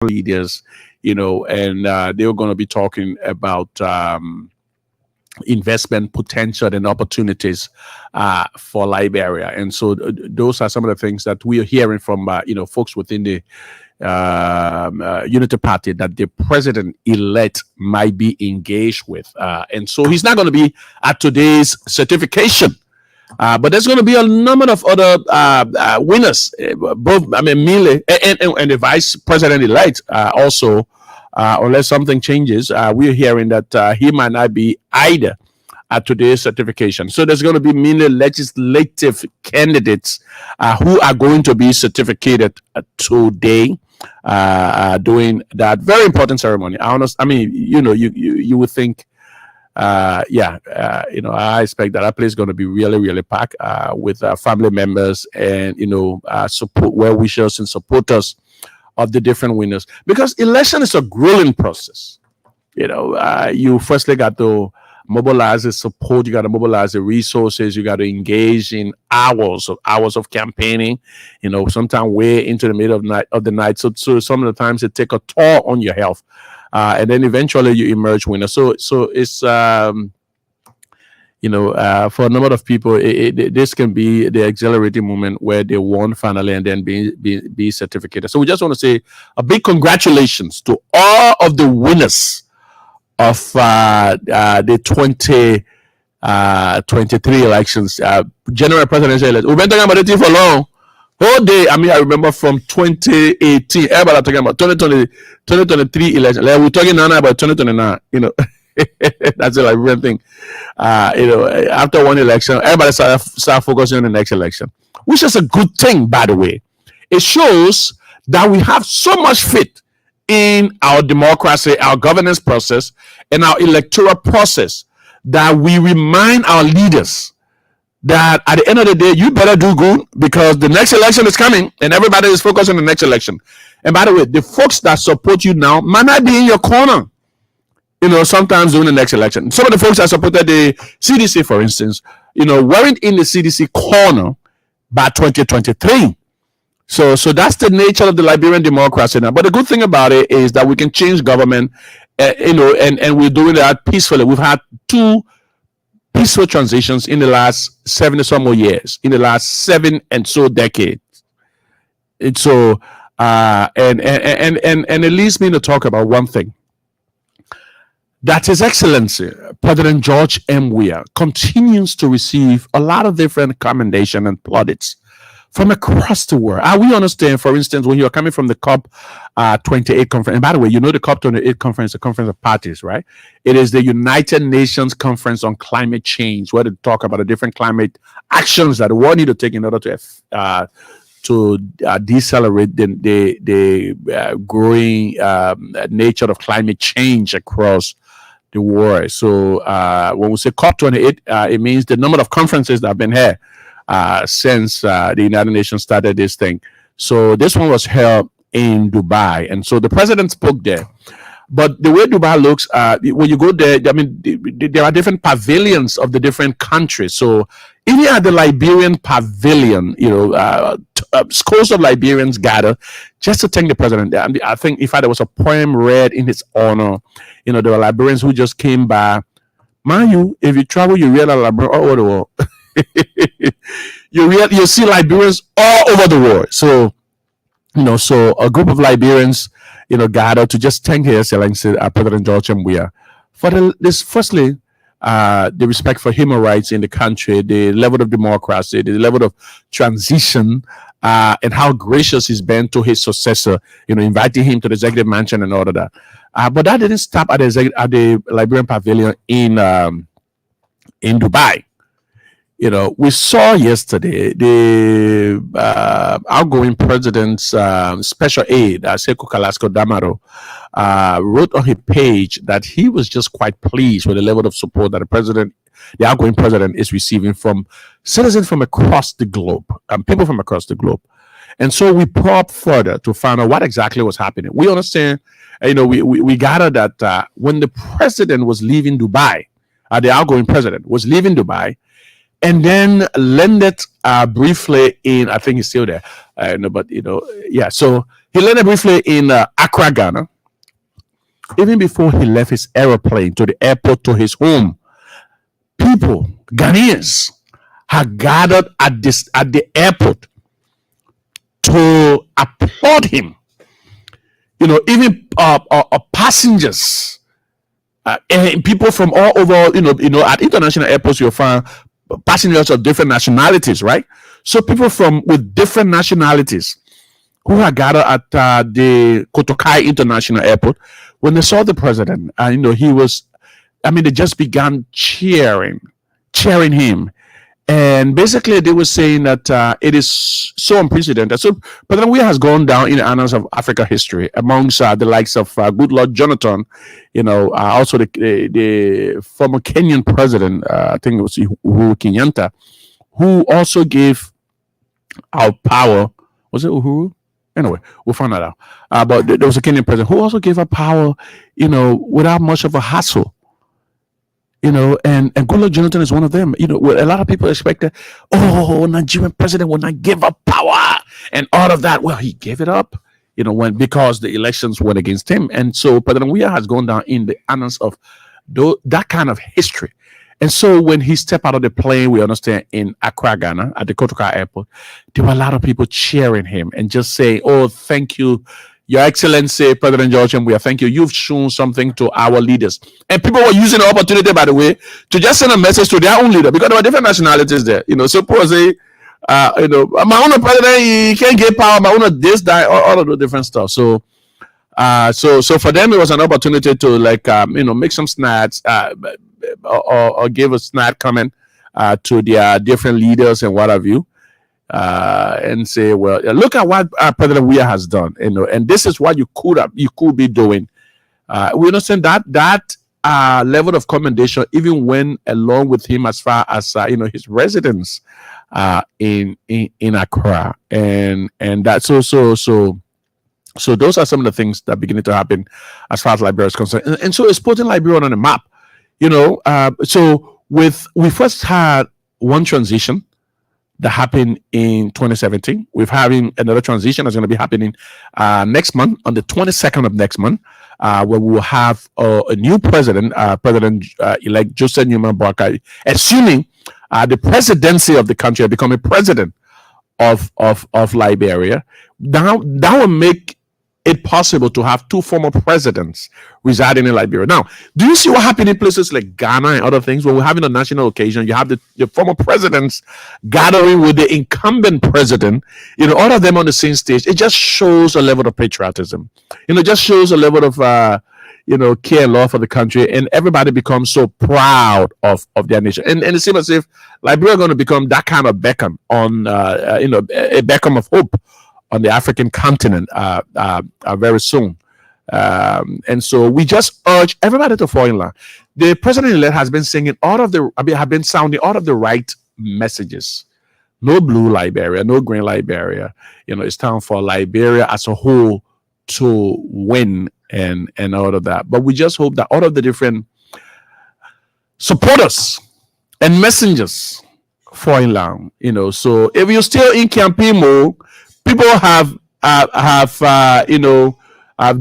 leaders, and they were going to be talking about investment potential and opportunities for Liberia. And so those are some of the things that we are hearing from folks within the Unity Party that the president elect might be engaged with. And so he's not going to be at today's certification. But there's going to be a number of other winners, both, Mile and the vice president elect also, unless something changes. We're hearing that he might not be either at today's certification. So there's going to be many legislative candidates who are going to be certificated today, doing that very important ceremony. You would think. I expect that place is going to be really, really packed with family members and support well wishers and supporters of the different winners, because election is a grueling process. You firstly got to mobilize the support, you got to mobilize the resources, you got to engage in hours of campaigning. Sometimes way into the middle of the night. So some of the times it take a toll on your health. And then eventually you emerge winner. So it's for a number of people, this can be the exhilarating moment where they won finally and then be certificated. So we just want to say a big congratulations to all of the winners of the 2023 elections, general presidential elections. We've been talking about it for long. Whole day, I remember from 2018, everybody talking about 2023 election. Like we're talking now about 2029, that's a Liberian thing. After one election, everybody start focusing on the next election, which is a good thing, by the way. It shows that we have so much faith in our democracy, our governance process, and our electoral process that we remind our leaders that at the end of the day, you better do good, because the next election is coming and everybody is focused on the next election. And by the way, the folks that support you now might not be in your corner, sometimes during the next election. Some of the folks that supported the CDC, for instance, weren't in the CDC corner by 2023. So that's the nature of the Liberian democracy now. But the good thing about it is that we can change government, and we're doing that peacefully. We've had two peaceful transitions in the last 70 some more years, in the last 7 and so decades. And so, and it leads me to talk about one thing. That His Excellency, President George M. Weah, continues to receive a lot of different commendation and plaudits from across the world. We understand, for instance, when you're coming from the COP28 conference, and by the way, the COP28 conference, the conference of parties, right? It is the United Nations Conference on Climate Change, where they talk about the different climate actions that the world need to take in order to decelerate the growing nature of climate change across the world. So when we say COP28, it means the number of conferences that have been here since the United Nations started this thing. So this one was held in Dubai, and so the president spoke there. But the way Dubai looks, when you go there, there are different pavilions of the different countries. So even at the Liberian pavilion, scores of Liberians gather just to thank the president. I think, in fact, there was a poem read in his honor. There were Liberians who just came by. Mind you, if you travel, you realize Liberians all over the world. You see Liberians all over the world. So, so a group of Liberians, gathered to just thank His Excellency President George M. Weah for this. Firstly, the respect for human rights in the country, the level of democracy, the level of transition, and how gracious he's been to his successor. Inviting him to the executive mansion and all of that. But that didn't stop at the Liberian pavilion in Dubai. We saw yesterday the outgoing president's special aide, Sekou Kalasko Damaro, wrote on his page that he was just quite pleased with the level of support that the outgoing president is receiving from citizens from across the globe, people from across the globe. And so we probe further to find out what exactly was happening. We understand, we gathered that when the president was leaving Dubai, the outgoing president was leaving Dubai, and then landed briefly in, I think he's still there. So He landed briefly in Accra, Ghana. Even before he left his aeroplane to the airport to his home, people, Ghanaians, had gathered at the airport to applaud him. Even passengers, and people from all over. At international airports, you'll find passengers of different nationalities, right? So people with different nationalities who had gathered at the Kotokai International Airport, when they saw the president, he was, they just began cheering him. And basically, they were saying that it is so unprecedented. So President Weah has gone down in the annals of Africa history amongst the likes of good Lord Jonathan, also the former Kenyan president, I think it was Uhuru Kenyatta, who also gave our power. Was it Uhuru? Anyway, we'll find that out. But there was a Kenyan president who also gave our power, without much of a hassle. And Goodluck Jonathan is one of them. A lot of people expected, Nigerian president will not give up power and all of that. Well, he gave it up, because the elections went against him. And so President Weah has gone down in the annals of that kind of history. And so when he stepped out of the plane, we understand in Accra, Ghana, at the Kotoka airport, there were a lot of people cheering him and just saying, "Oh, thank you, Your Excellency, President George and Weah, thank you. You've shown something to our leaders." And people were using the opportunity, by the way, to just send a message to their own leader, because there were different nationalities there. Suppose my own president, he can't get power, my own this, that, all of the different stuff. So for them, it was an opportunity to make some snaps, or give a snap comment to their different leaders and what have you. And say, well, look at what President Weah has done, and this is what you could be doing. We understand that level of commendation even went along with him as far as his residence in Accra, and that so those are some of the things that are beginning to happen as far as Liberia is concerned, and so it's putting Liberia on the map. So we first had one transition that happened in 2017. We're having another transition that's going to be happening next month, on the 22nd of next month, where we will have a new president, President-elect Joseph Newman Boakai, assuming the presidency of the country, becoming president of Liberia. Now, that will make it possible to have two former presidents residing in Liberia. Now, do you see what happened in places like Ghana and other things? When we're having a national occasion, you have the former presidents gathering with the incumbent president, all of them on the same stage. It just shows a level of patriotism. It just shows a level of care and love for the country, and everybody becomes so proud of their nation. And it seems as if Liberia is going to become that kind of beacon on, a beacon of hope on the African continent very soon. And so we just urge everybody to fall in line. The president-elect has been singing have been sounding all of the right messages. No blue Liberia, no green Liberia. It's time for Liberia as a whole to win and all of that. But we just hope that all of the different supporters and messengers fall in line. So if you're still in campaign mode, people have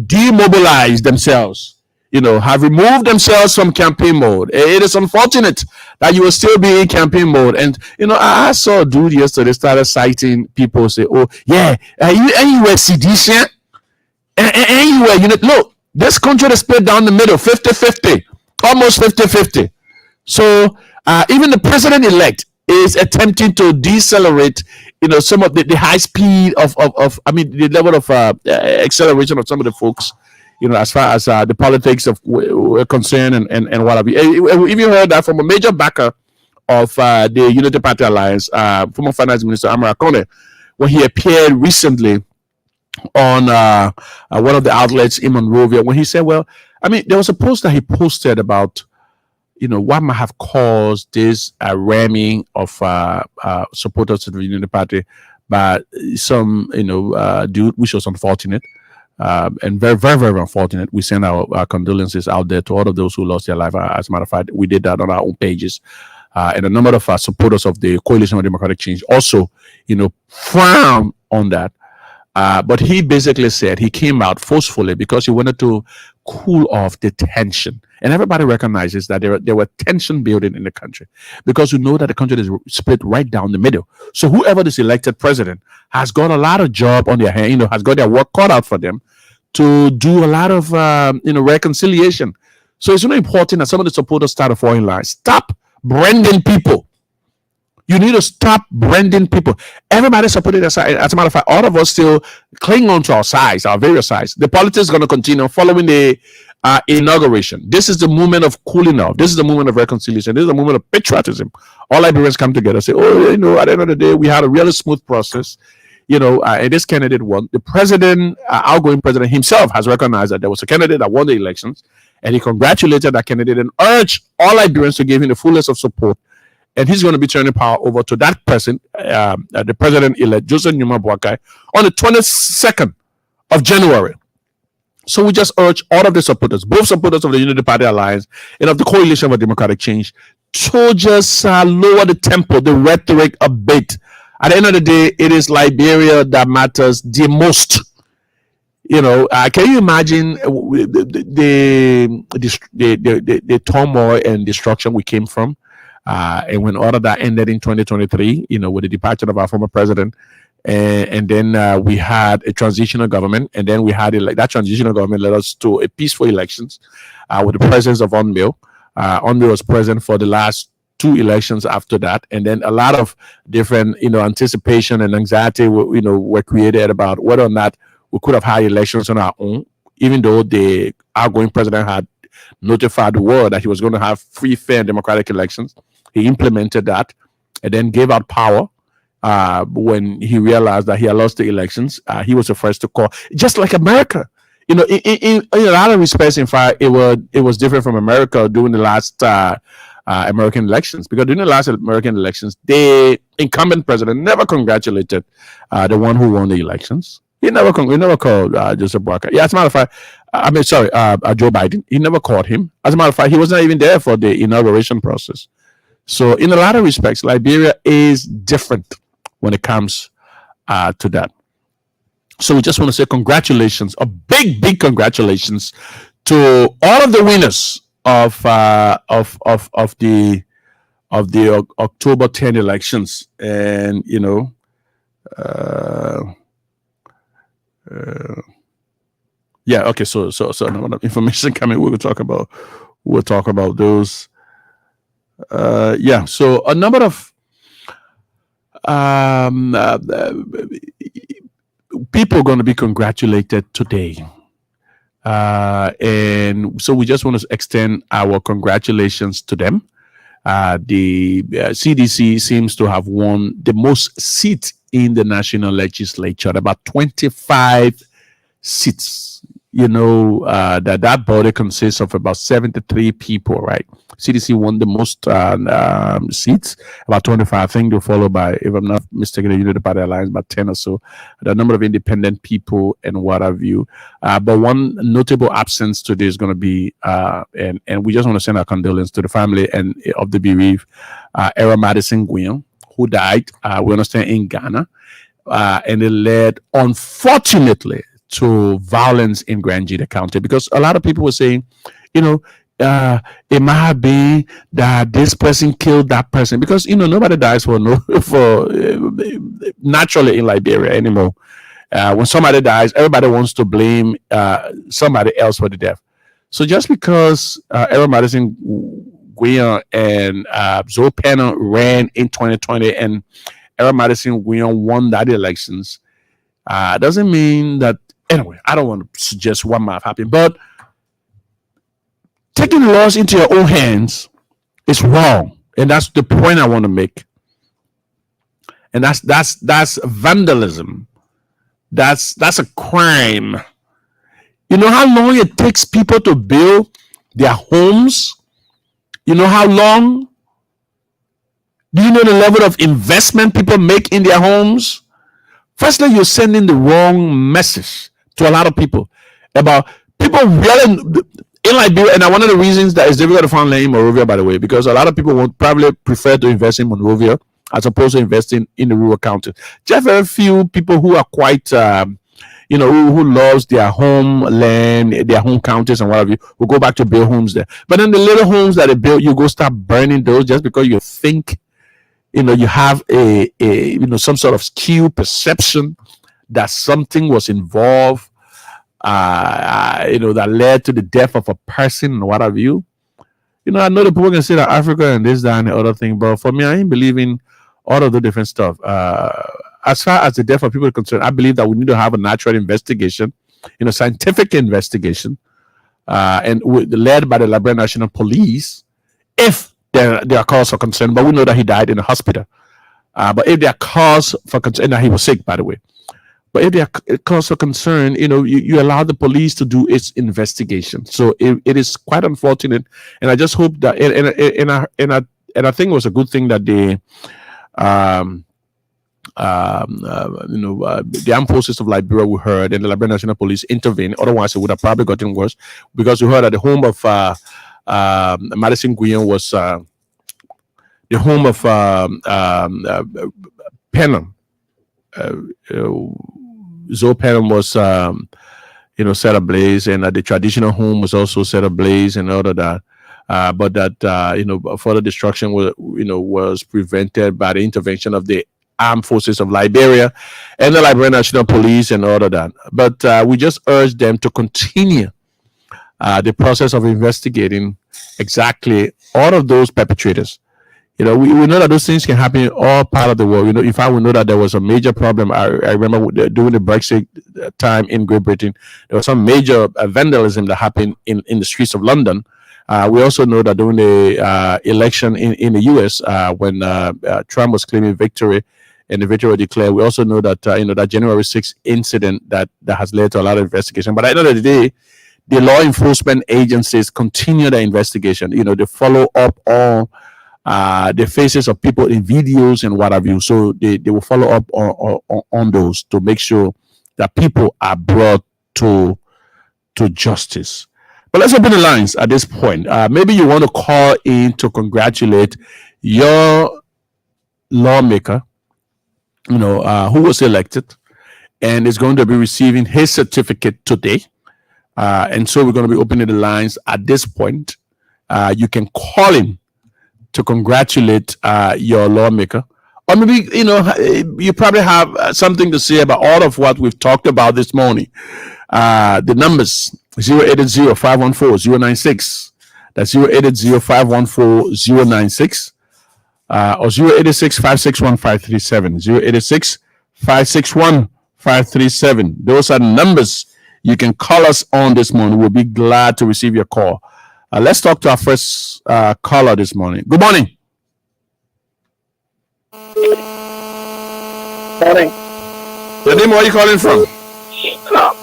demobilized themselves, have removed themselves from campaign mode. It is unfortunate that you will still be in campaign mode. And, I saw a dude yesterday started citing people, say, "Oh, yeah, you were sedition, and you were, look, this country is split down the middle, 50-50, almost 50-50. So even the president-elect is attempting to decelerate, some of the high speed of the level of acceleration of some of the folks, as far as the politics of concern and what have you. We even heard that from a major backer of the Unity Party Alliance, former Finance Minister Amara Kone, when he appeared recently on one of the outlets in Monrovia, when he said, well, there was a post that he posted about what might have caused this ramming of supporters to the Unity Party by some, dude, which was unfortunate and very, very, very unfortunate. We send our condolences out there to all of those who lost their life. As a matter of fact, we did that on our own pages. And a number of supporters of the Coalition of Democratic Change also, frown on that. But he basically said he came out forcefully because he wanted to cool off the tension. And everybody recognizes that there were tension building in the country because we know that the country is split right down the middle. So whoever is elected president has got a lot of job on their hand, has got their work cut out for them to do a lot of reconciliation. So it's really important that some of the supporters start a foreign line. Stop branding people. You need to stop branding people. Everybody supported their side. As a matter of fact, all of us still cling on to our sides, our various sides. The politics is going to continue following the inauguration. This is the moment of cooling off. This is the moment of reconciliation. This is the moment of patriotism. All Liberians come together and say, oh, at the end of the day, we had a really smooth process. And this candidate won. The president, outgoing president himself, has recognized that there was a candidate that won the elections, and he congratulated that candidate and urged all Liberians to give him the fullest of support. And he's going to be turning power over to that person, the president-elect, Joseph Numa Boakai, on the 22nd of January. So we just urge all of the supporters, both supporters of the Unity Party Alliance and of the Coalition for Democratic Change, to just lower the tempo, the rhetoric a bit. At the end of the day, it is Liberia that matters the most. Can you imagine the turmoil and destruction we came from? And when all of that ended in 2023, with the departure of our former president, and then we had a transitional government, and then we had that transitional government led us to a peaceful elections with the presence of Unmil. Unmil was present for the last 2 elections after that, and then a lot of different, anticipation and anxiety, were created about whether or not we could have had elections on our own, even though the outgoing president had notified the world that he was going to have free, fair, and democratic elections. He implemented that and then gave out power when he realized that he had lost the elections. He was the first to call, just like America. In a lot of respects, in fact, it was different from America during the last American elections, because during the last American elections, the incumbent president never congratulated the one who won the elections. He never called Joseph Boakai. Yeah, as a matter of fact, Joe Biden. He never called him. As a matter of fact, he was not even there for the inauguration process. So in a lot of respects, Liberia is different when it comes to that. So we just want to say congratulations, a big, big congratulations to all of the winners of the October 10 elections. And yeah, okay. So another information coming. We'll talk about those. Yeah. So a number of people are going to be congratulated today. And so we just want to extend our congratulations to them. The CDC seems to have won the most seats in the national legislature, about 25 seats. That body consists of about 73 people, right? CDC won the most seats, about 25. I think they're followed by, if I'm not mistaken, the Unity Party Alliance, about 10 or so. The number of independent people and what have you. But one notable absence today is going to be, and we just want to send our condolences to the family and of the bereaved, Era Madison Guion, who died, we understand, in Ghana. And it led, unfortunately, to violence in Grand Jita County, because a lot of people were saying, it might be that this person killed that person, because nobody dies for naturally in Liberia anymore. When somebody dies, everybody wants to blame somebody else for the death. So just because Aaron Madison Guion and Zoe Penner ran in 2020 and Aaron Madison Guion won that elections, doesn't mean that. Anyway, I don't want to suggest what might have happened, but taking the laws into your own hands is wrong, and that's the point I want to make. And that's vandalism. That's a crime. You know how long it takes people to build their homes? You know how long? Do you know the level of investment people make in their homes? Firstly, you're sending the wrong message to a lot of people about people really in Liberia. And one of the reasons that it's difficult to find land in Monrovia, by the way, because a lot of people would probably prefer to invest in Monrovia as opposed to investing in the rural counties. Just very few people who are quite who loves their homeland, their home counties and whatever, will go back to build homes there. But then the little homes that they built, you go start burning those just because you think, you have some sort of skew perception that something was involved, that led to the death of a person and what have you. I know the people can say that Africa and this, that, and the other thing, but for me, I ain't believing all of the different stuff. As far as the death of people are concerned, I believe that we need to have a natural investigation, scientific investigation, and led by the Liberian National Police, if there are cause for concern. But we know that he died in a hospital. But if there are cause for concern, and that he was sick, by the way. But if there are cause for concern, you allow the police to do its investigation. So it is quite unfortunate, and I just hope that, and I think it was a good thing that the armed forces of Liberia we heard, and the Liberian National Police intervened. Otherwise, it would have probably gotten worse, because we heard that the home of Madison Guyon was the home of Penham. Zoe Penham was, set ablaze, and the traditional home was also set ablaze and all of that. But that further destruction was prevented by the intervention of the armed forces of Liberia and the Liberian National Police and all of that. But we just urge them to continue the process of investigating exactly all of those perpetrators. We know that those things can happen in all part of the world. In fact, we know that there was a major problem. I remember during the Brexit time in Great Britain, there was some major vandalism that happened in the streets of London. We also know that during the election in the US, when Trump was claiming victory and the victory was declared, we also know that that January 6th incident that has led to a lot of investigation. But at the end of the day, the law enforcement agencies continue the investigation. They follow up on the faces of people in videos and what have you. So they will follow up on those to make sure that people are brought to justice. But let's open the lines at this point. Maybe you want to call in to congratulate your lawmaker, who was elected and is going to be receiving his certificate today. And so we're going to be opening the lines at this point. You can call in to congratulate your lawmaker, or maybe you probably have something to say about all of what we've talked about this morning. The numbers 080-514-096, that's 080-514-096, or 086-561-537, 086-561-537. Those are the numbers you can call us on this morning. We'll be glad to receive your call. Let's talk to our first caller this morning. Good morning. Morning. Your name, where are you calling from?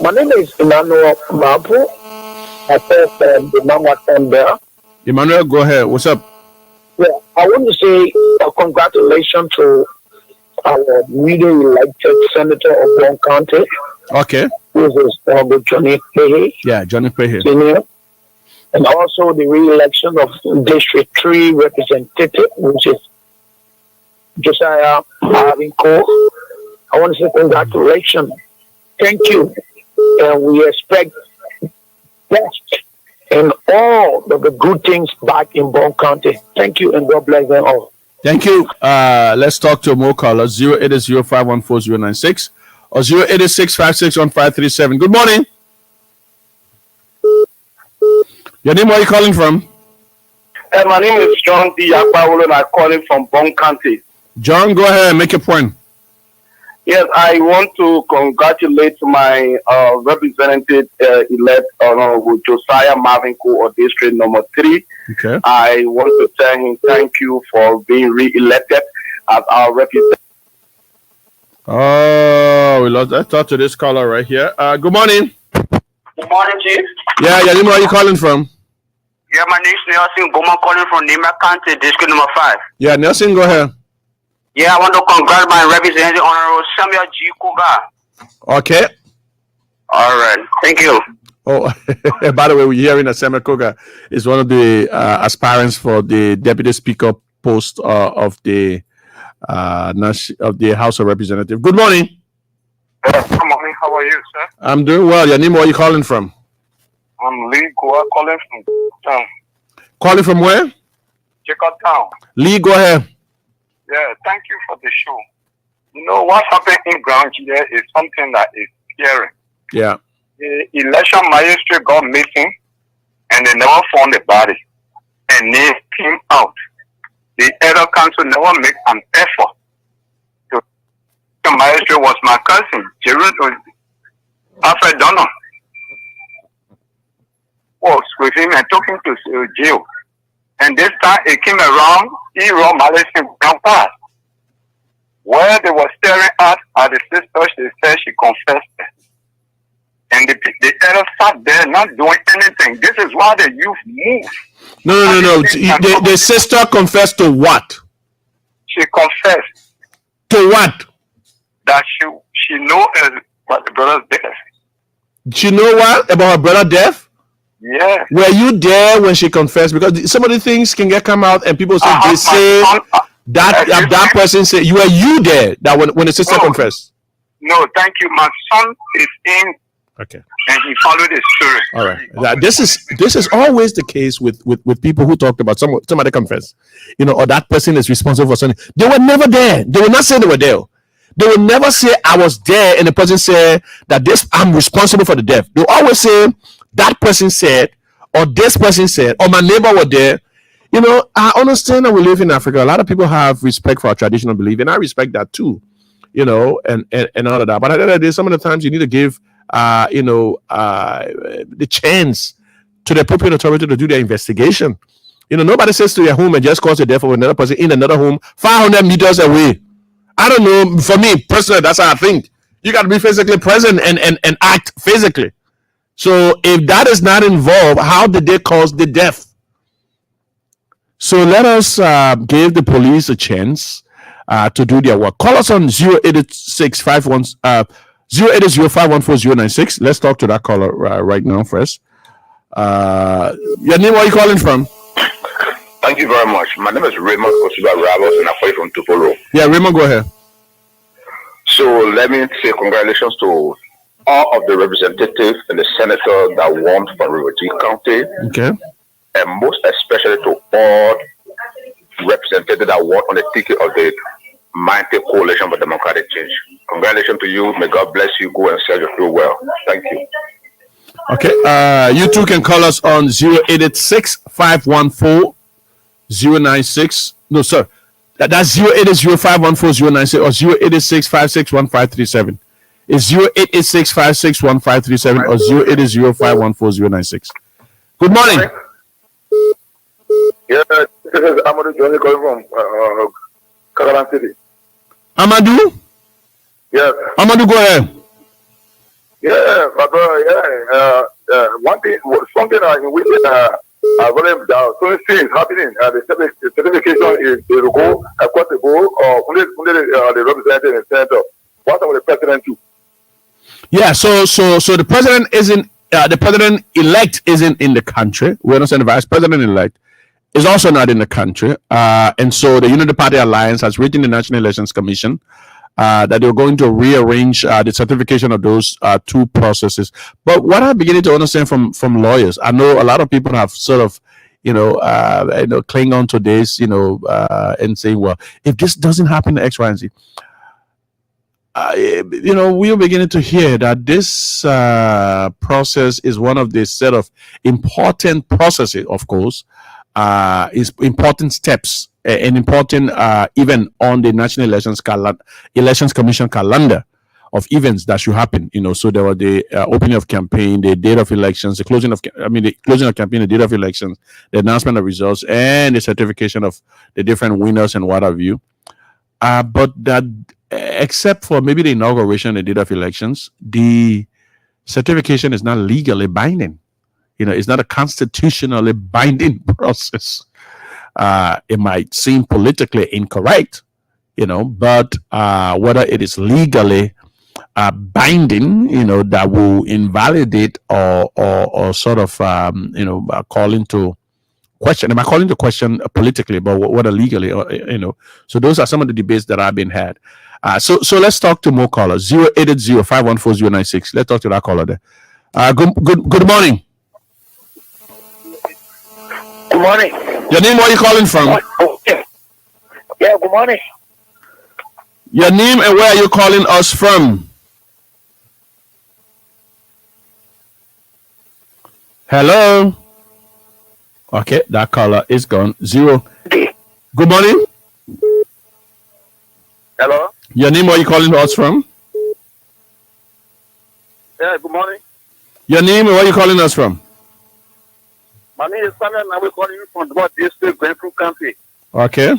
My name is Emmanuel Mabu. I first the Mama there. Emmanuel, go ahead. What's up? Yeah, I want to say congratulations to our newly elected senator of Bon County. Okay. This is Honorable Johnny Pehe. Yeah, Johnny Pehe. Senior. And also the re-election of District 3 representative, which is Josiah Mavinko. I want to say congratulations. Thank you. And we expect best and all of the good things back in Bon County. Thank you, and God bless them all. Thank you. Let's talk to more callers. 080-514-096 or 086-561-537. Good morning. Your name, where are you calling from? My name is John D. Akbawolo, and I'm calling from Bon County. John, go ahead and make your point. Yes, I want to congratulate my representative elect Honorable Josiah Mavinko of District Number 3. Okay. I want to tell him thank you for being re-elected as our representative. Oh, let's talk to this caller right here. Good morning. Good morning, Chief. Yeah, your name, where are you calling from? Yeah, my name is Nelson Goma, calling from Micat, District Number 5. Yeah, Nelson, go ahead. Yeah, I want to congratulate my representative, Honorable Samuel G. Kuga. Okay. All right. Thank you. Oh, by the way, we're hearing that Samuel Kuga is one of the aspirants for the Deputy Speaker post of the House of Representatives. Good morning. Good morning. How are you, sir? I'm doing well. Your name, where are you calling from? I'm Lee Goa calling from town. Calling from where? Jacob Town. Lee, go ahead. Yeah, thank you for the show. You know, what happened in ground here is something that is scary. Yeah. The election magistrate got missing and they never found the body. And they came out. The elder council never made an effort. The magistrate was my cousin, Alfred Donald. Works with him and took him to jail. And this time it came around, he wrote Malaysian down pass. Where they were staring at the sister, she said she confessed. And the elder sat there not doing anything. This is why the youth move. No. The sister confessed to what? She confessed. To what? That she knows about the brother's death. She know what about her brother's death? Yeah. Were you there when she confessed? Because some of the things can come out and people say they say that person said you there that when the sister confessed. No, thank you. My son is in. Okay. And he followed the story. All right. This is always the case with people who talked about somebody confess, or that person is responsible for something. They were never there. They will not say they were there. They will never say I was there and the person said that I'm responsible for the death. They always say that person said, or this person said, or my neighbor was there. I understand that we live in Africa. A lot of people have respect for our traditional belief, and I respect that too. And all of that. But at the end of the day, some of the times you need to give the chance to the appropriate authority to do their investigation. Nobody says to your home and just cause the death of another person in another home 500 meters away. I don't know. For me personally, that's how I think. You got to be physically present and act physically. So if that is not involved, how did they cause the death? So let us give the police a chance to do their work. Call us on 08005140996. Let's talk to that caller right now first. Your name, where are you calling from? Thank you very much. My name is Raymond Kosuba Ramos, and I'm calling from Tupolo. Yeah, Raymond, go ahead. So let me say congratulations to all of the representatives and the senator that won from Riverton County. Okay. And most especially to all representatives that won on the ticket of the Mighty Coalition for Democratic Change. Congratulations to you. May God bless you. Go and serve your field well. Thank you. Okay. You too can call us on 086-514-096. No, sir. That's 080-514-096 or 086-561-537. It's 086-561-537 or 080-514-096. Good morning. Yeah, this is Amadou Johnny calling from Kagalan City. Amadou? Yes. Amadou, go ahead. Yeah, but one thing, something in which so things happening. The certification is to go across the board or only the representative in the center. What about the president too? Yeah, so the president isn't the president elect isn't in the country. We understand the vice president elect is also not in the country, and so the Unity Party Alliance has written the National Elections Commission that they're going to rearrange the certification of those two processes. But what I'm beginning to understand from lawyers, I know a lot of people have sort of cling on to this, and saying, well, if this doesn't happen, X, Y, and Z. We are beginning to hear that this process is one of the set of important processes, of course, is important steps and important even on the National Elections Commission calendar of events that should happen. So there were the opening of campaign, the date of elections, the closing of campaign, the date of elections, the announcement of results, and the certification of the different winners and what have you. But that, except for maybe the inauguration and the date of elections, the certification is not legally binding. It's not a constitutionally binding process. It might seem politically incorrect, but whether it is legally binding, that will invalidate or sort of, call into question. Am I calling the question politically, but whether legally, so those are some of the debates that have been had. So let's talk to more callers. 080-514-096. Let's talk to that caller there. Good morning. Good morning. Your name, where are you calling from? Yeah, good morning. Your name and where are you calling us from? Hello? Okay, that caller is gone. 0. Good morning. Hello? Your name, where are you calling us from? Yeah, good morning. Your name and where are you calling us from? My name is Samuel, and I'm calling you from what district, Greenfield County. Okay.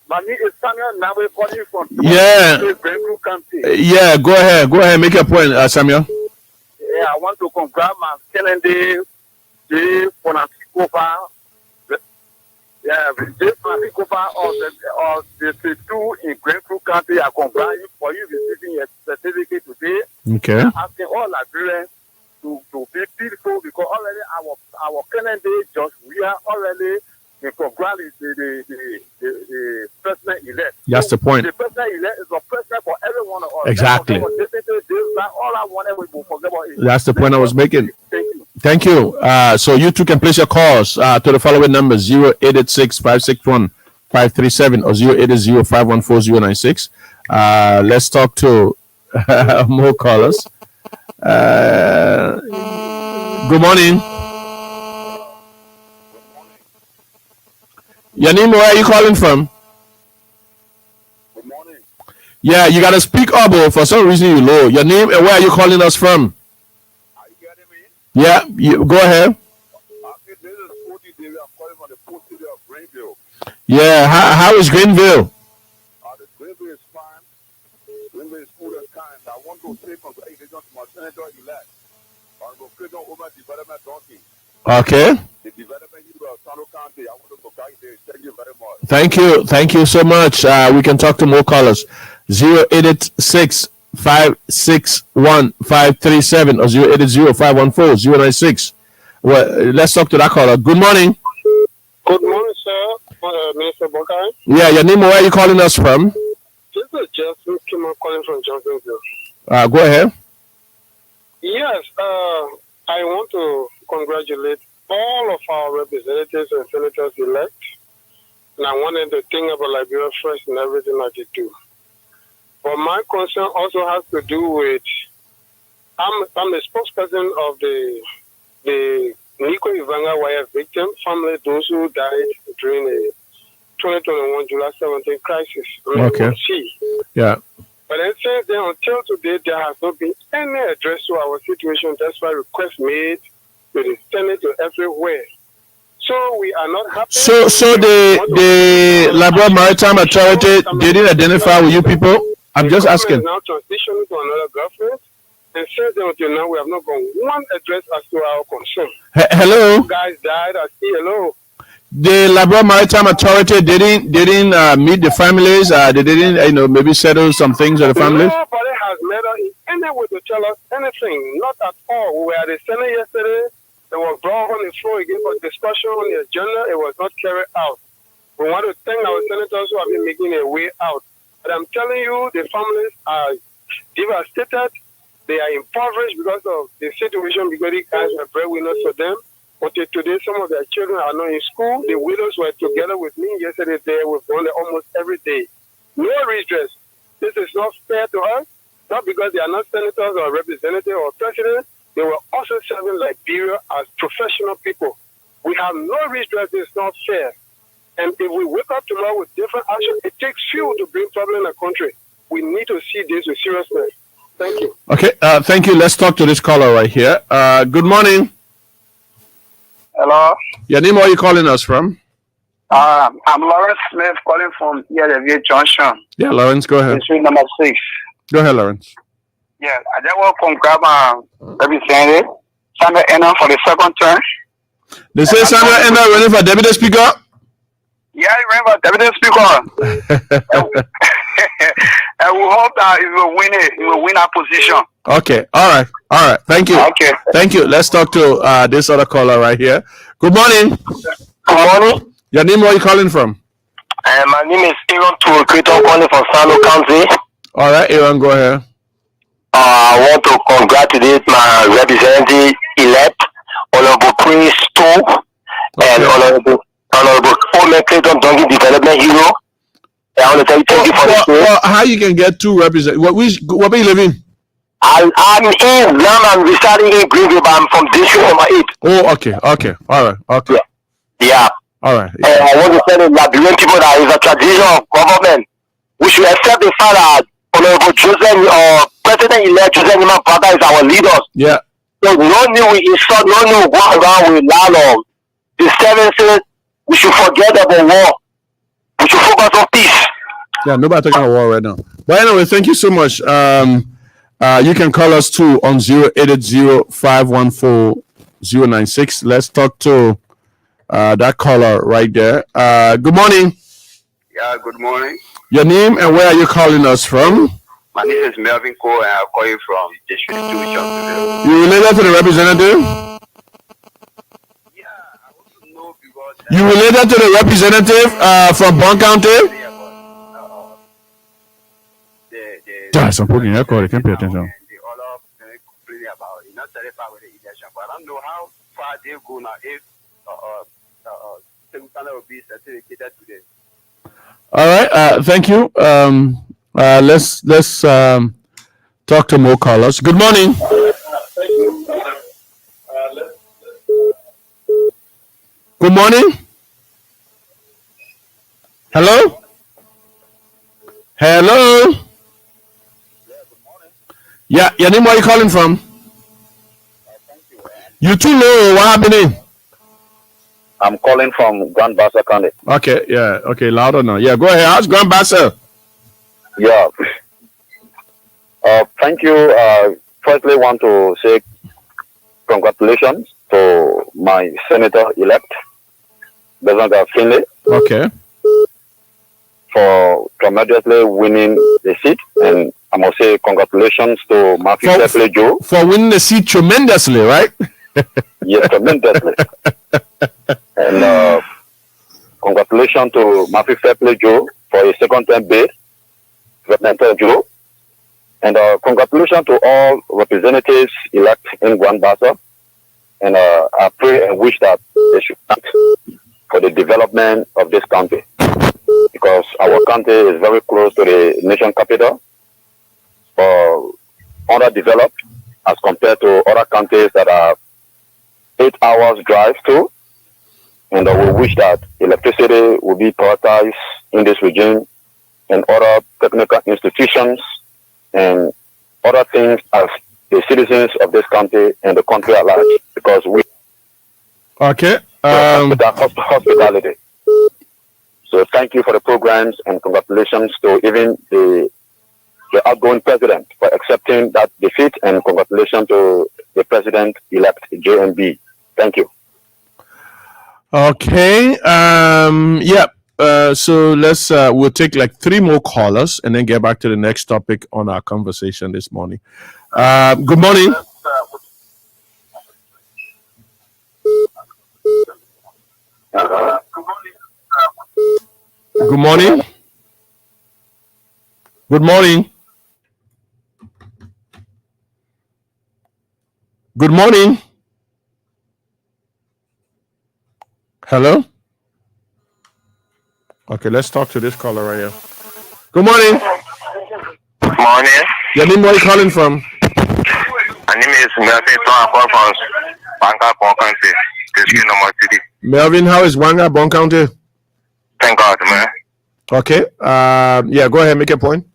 My name is Samuel, and I'm calling you from Greenfield County. Yeah, go ahead. Make your point, Samuel. Yeah, I want to congratulate my calendar day for Nantikova. Yeah, this Nantikova of the 2 in Greenfield County. I congratulate you for you receiving your certificate today. Okay. I'm asking all Nigerians to be peaceful because already our calendar just we are already congratulate the president elect. That's the point. The president elect is a president for every one of us. Exactly. All I wanted we will forget about it. That's the point I was making. Thank you. Thank you. So you two can place your calls to the following numbers: 086-561-537 or 080-514-096. Let's talk to more callers. Good morning. Your name, where are you calling from? Good morning. Yeah, you gotta speak up, or for some reason you low. Your name and where are you calling us from? Are you getting me? Yeah, you go ahead. This is 40 days. I'm calling from the post city of Greenville. Yeah, how is Greenville? The Greenville is fine. Greenville is cool and kind. I want to say congratulations to my senator elect. Honorable President over Development Donkey. Okay. The development of Sano County. I want to congratulate. Thank you very much. Thank you so much. We can talk to more callers. 086-561-537 or 080-514-096. Well, let's talk to that caller. Good morning. Good morning, sir. Minister Bokai. Yeah, your name, where are you calling us from? This is Justin Kim calling from Johnsonville. Go ahead. Yes, I want to congratulate all of our representatives and senators elect. And I wanted to think about Liberia first in everything that they do. But my concern also has to do with I'm the spokesperson of the Nico Ivanga Wire victim family, those who died during the 2021 July 17 crisis. Okay. Yeah. But then since then, until today, there has not been any address to our situation. That's why requests made to the Senate to everywhere. So we are not happy. So the Labrador Maritime Authority didn't identify with you people? I'm just asking. Now transitioning to another government, and since then until now, we have not got one address as to our concern. Hello. Guys died. I see. Hello. The Labrador Maritime Authority didn't meet the families. They didn't, maybe settle some things with the families. Nobody has met us in any way to tell us anything. Not at all. We were at the Senate yesterday. It was brought on the floor again for discussion on the agenda. It was not carried out. We want to thank our senators who have been making a way out. But I'm telling you, the families are devastated. They are impoverished because of the situation, because these guys were breadwinners for them. But today, some of their children are not in school. The widows were together with me yesterday. They were gone almost every day. No redress. This is not fair to us. Not because they are not senators or representatives or presidents. They were also serving Liberia as professional people. We have no redress. It's not fair. And if we wake up tomorrow with different action, it takes few to bring problem in the country. We need to see this with seriousness. Thank you. Okay, thank you. Let's talk to this caller right here. Good morning. Hello. Your name, where are you calling us from? I'm Lawrence Smith calling from Yadavia Junction. Yeah, Lawrence, go ahead. District number 6. Go ahead, Lawrence. Yeah, I just want to grab my representative, Samuel Enna, for the second term. They say Samuel Enna running for deputy speaker? Yeah, I remember deputy speaker. And we hope that he will win it. He will win our position. Okay, all right. Thank you. Okay. Thank you. Let's talk to this other caller right here. Good morning. Good morning. Your name, where are you calling from? My name is Aaron Tuokito, calling from Sano County. All right, Aaron, go ahead. I want to congratulate my representative elect, Honorable Prince Stu, and Honorable Ome Clayton Donkey Development Hero. I want to tell you thank you for the show. Well, how you can get two representatives? What are you living? I'm in Lam. I'm residing in Greenville, but I'm from district number 8. Oh, okay, all right, okay. Yeah. All right. And I want to tell the Liberian people that it's a tradition of government. We should accept the fact that Honorable Joseph or President-elect Joseph Nima Brother is our leader. Yeah. So no need we insult, no need we go around with landlords. The 7 says we should forget about war. We should focus on peace. Yeah, nobody talking about war right now. But anyway, thank you so much. You can call us too on 0880-514-096. Let's talk to that caller right there. Good morning. Yeah, good morning. Your name and where are you calling us from? My name is Melvin Cole, and I call you from District 2, Johnson. You related to the representative? Yeah, I want to know because... You related to the representative from Bond County? I'm putting your call. I can't pay attention. The other complaining about it, not satisfied with the election, but I don't know how far they go now if Secretary will be certificated today. All right. Thank you. Let's talk to more callers. Good morning. Good morning. Hello. Hello. Yeah, your name, where are you calling from? You too low. What happening? I'm calling from Grand Bassa County. Okay, yeah. Okay, louder now. Yeah, go ahead. How's Grand Bassa? Yeah. Thank you. Firstly, want to say congratulations to my senator-elect, President Finley. Okay. For tremendously winning the seat, and I must say congratulations to Matthew Fepley Joe for winning the seat tremendously, right? Yes, tremendously. And congratulations to Matthew Fepley Joe for his second-term bid, Representative Joe, and congratulations to all representatives elect in Grand Bassa. And I pray and wish that they should act for the development of this country, because our country is very close to the nation capital, underdeveloped as compared to other countries that are 8 hours drive to. And we wish that electricity will be prioritized in this region, and other technical institutions and other things as the citizens of this country and the country at large, because we hospitality. So thank you for the programs, and congratulations to even the outgoing president for accepting that defeat, and congratulations to the president-elect JMB. Thank you. Okay. Yeah. So let's we'll take like 3 more callers and then get back to the next topic on our conversation this morning. Good morning. Good morning. Good morning. Good morning. Hello? Okay, let's talk to this caller right here. Good morning. Good morning. Your name, where are you calling from? My name is Melvin. I call from Wanga, Bon County. District number 3. Melvin, how is Wanga, Bon County? Thank God, man. Okay. Yeah, go ahead, make a point.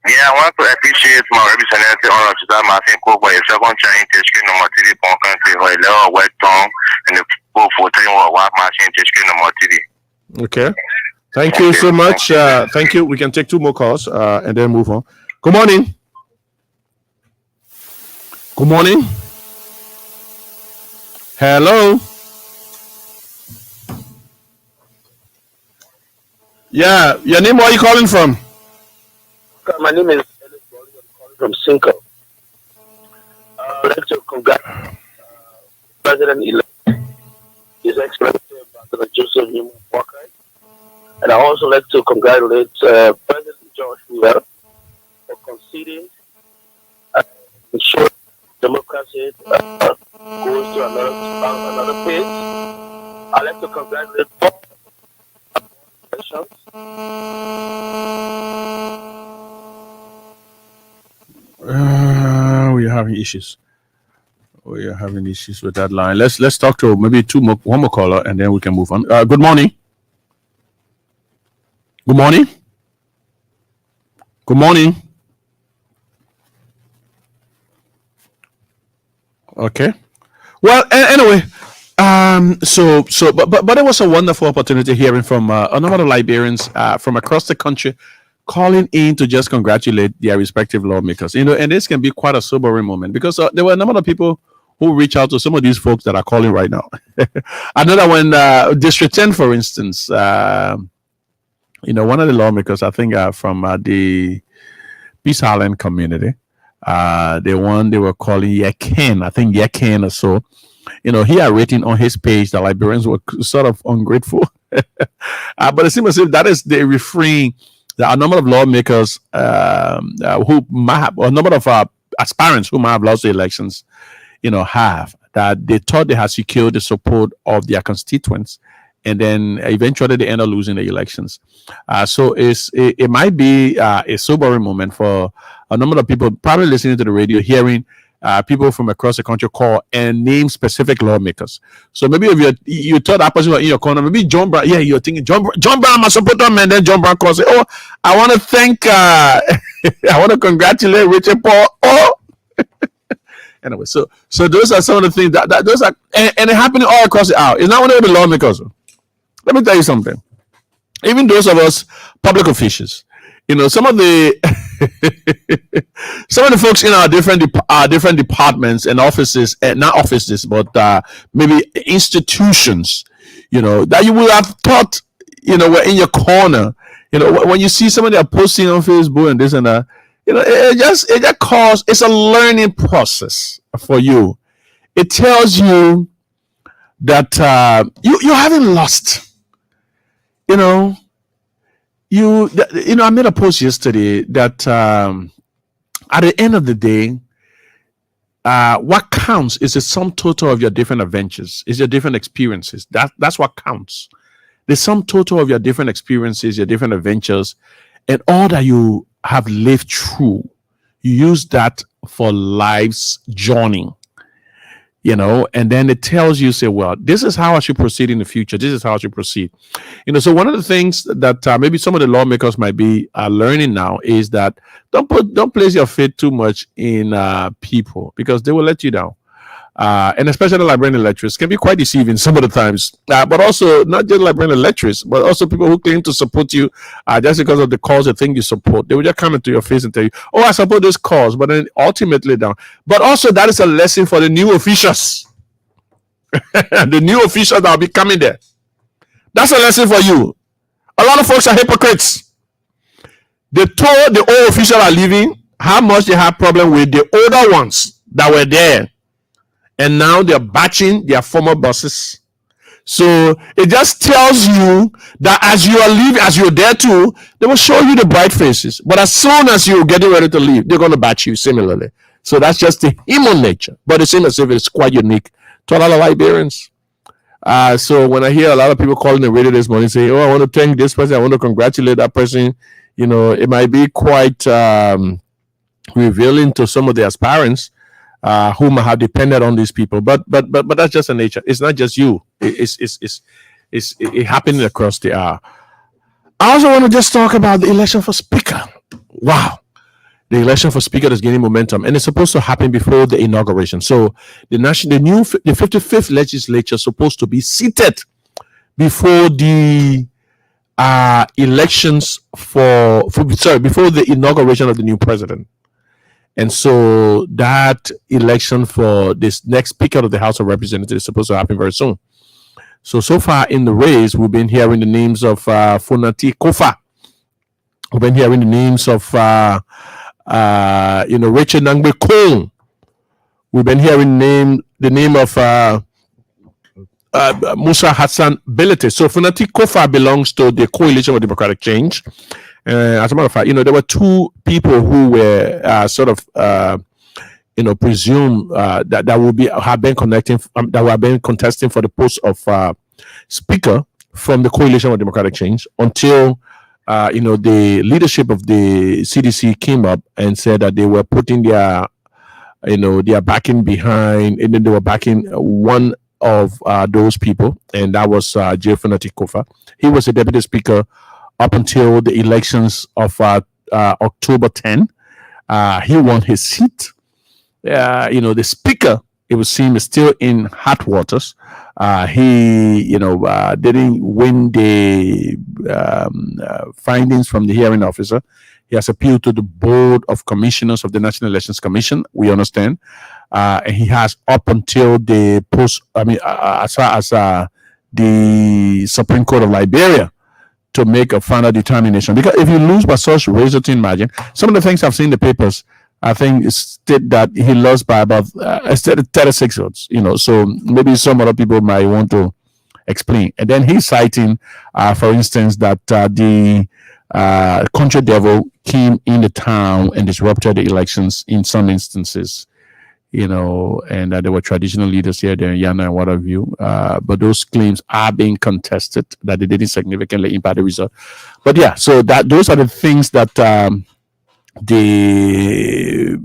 Yeah, I want to appreciate my representative on Joseph Martin Cook for his second term in district number 3, Bon County, for a level of work done and the full 14 work machine district number 3. Okay. Thank you so much. Thank you. We can take 2 more calls and then move on. Good morning. Good morning. Hello. Yeah, your name, where are you calling from? My name is from Cinco. I'd like to congratulate President-elect, His Excellency Ambassador Joseph Nimo Walker, And I also like to congratulate President George Weah for conceding and showing democracy goes to another phase. I'd like to congratulate all nations. We are having issues. We are having issues with that line. Let's talk to maybe one more caller, and then we can move on. Good morning. Good morning. Good morning. Okay. Well, anyway, but it was a wonderful opportunity hearing from a number of Liberians from across the country calling in to just congratulate their respective lawmakers. And this can be quite a sobering moment because there were a number of people who reach out to some of these folks that are calling right now. I know that when District 10, for instance, one of the lawmakers, I think from the Peace Island community, the one they were calling Yakin, I think Yakin or so. He had written on his page that Liberians were sort of ungrateful. But it seems as if that is the refrain that a number of lawmakers who might have, or a number of aspirants who might have lost the elections, have, that they thought they had secured the support of their constituents, and then eventually they end up losing the elections. So it might be a sobering moment for a number of people probably listening to the radio, hearing people from across the country call and name specific lawmakers. So maybe if you thought that person was in your corner, maybe John Brown, you're thinking John Brown, my supporter, man. Then John Brown calls, oh, I want to thank, I want to congratulate Richard Paul. Oh, anyway, so those are some of the things that those are, and it happening all across the aisle. It's not only the lawmakers. Let me tell you something. Even those of us public officials, some of the some of the folks in our different departments and offices, not offices, but maybe institutions, that you would have thought, were in your corner. When you see somebody are posting on Facebook and this and that, it just it's a learning process for you. It tells you that you haven't lost. I made a post yesterday that at the end of the day, what counts is the sum total of your different adventures, is your different experiences. That's what counts. The sum total of your different experiences, your different adventures, and all that you have lived through. You use that for life's journey. And then it tells you, say, well, this is how I should proceed in the future. This is how I should proceed. So one of the things that maybe some of the lawmakers might be learning now is that don't place your faith too much in people, because they will let you down. And especially Liberian electors can be quite deceiving some of the times. But also not just Liberian electors, but also people who claim to support you just because of the cause they think you support. They will just come into your face and tell you, oh, I support this cause, but then ultimately down. But also that is a lesson for the new officials. The new officials that will be coming there. That's a lesson for you. A lot of folks are hypocrites. They told the old officials are leaving how much they have problem with the older ones that were there. And now they're batching their former bosses. So it just tells you that as you are leaving, as you're there too, they will show you the bright faces. But as soon as you're getting ready to leave, they're going to batch you similarly. So that's just the human nature. But it seems as if it's quite unique to a lot of Liberians. So when I hear a lot of people calling the radio this morning saying, oh, I want to thank this person, I want to congratulate that person, it might be quite revealing to some of the aspirants who might have depended on these people, but that's just a nature. It's not just you. It's happening across the aisle. I also want to just talk about the election for speaker. Wow, the election for speaker is gaining momentum, and it's supposed to happen before the inauguration. So the 55th legislature is supposed to be seated before the elections before the inauguration of the new president. And so that election for this next Speaker of the House of Representatives is supposed to happen very soon. So far in the race, we've been hearing the names of Funati Kofa. We've been hearing the names of Richard Nangbe Kong. We've been hearing the name of Musa Hassan Belete. So Funati Kofa belongs to the Coalition for Democratic Change. As a matter of fact, there were two people who were sort of presumed that have been contesting for the post of speaker from the Coalition for Democratic Change until the leadership of the CDC came up and said that they were putting their backing behind, and then they were backing one of those people, and that was J. Funati Kofa. He was the deputy speaker up until the elections of October 10. He won his seat. The speaker, it would seem, is still in hot waters. He didn't win the findings from the hearing officer. He has appealed to the Board of Commissioners of the National Elections Commission. We understand. And he has up until the as far as the Supreme Court of Liberia to make a final determination. Because if you lose by such razor-thin margin, some of the things I've seen in the papers, I think state that he lost by about 36 votes. So maybe some other people might want to explain. And then he's citing, for instance, that the country devil came in the town and disrupted the elections in some instances, and that there were traditional leaders here, there in Yana and what have you. But those claims are being contested, that they didn't significantly impact the result. But yeah, so those are the things that the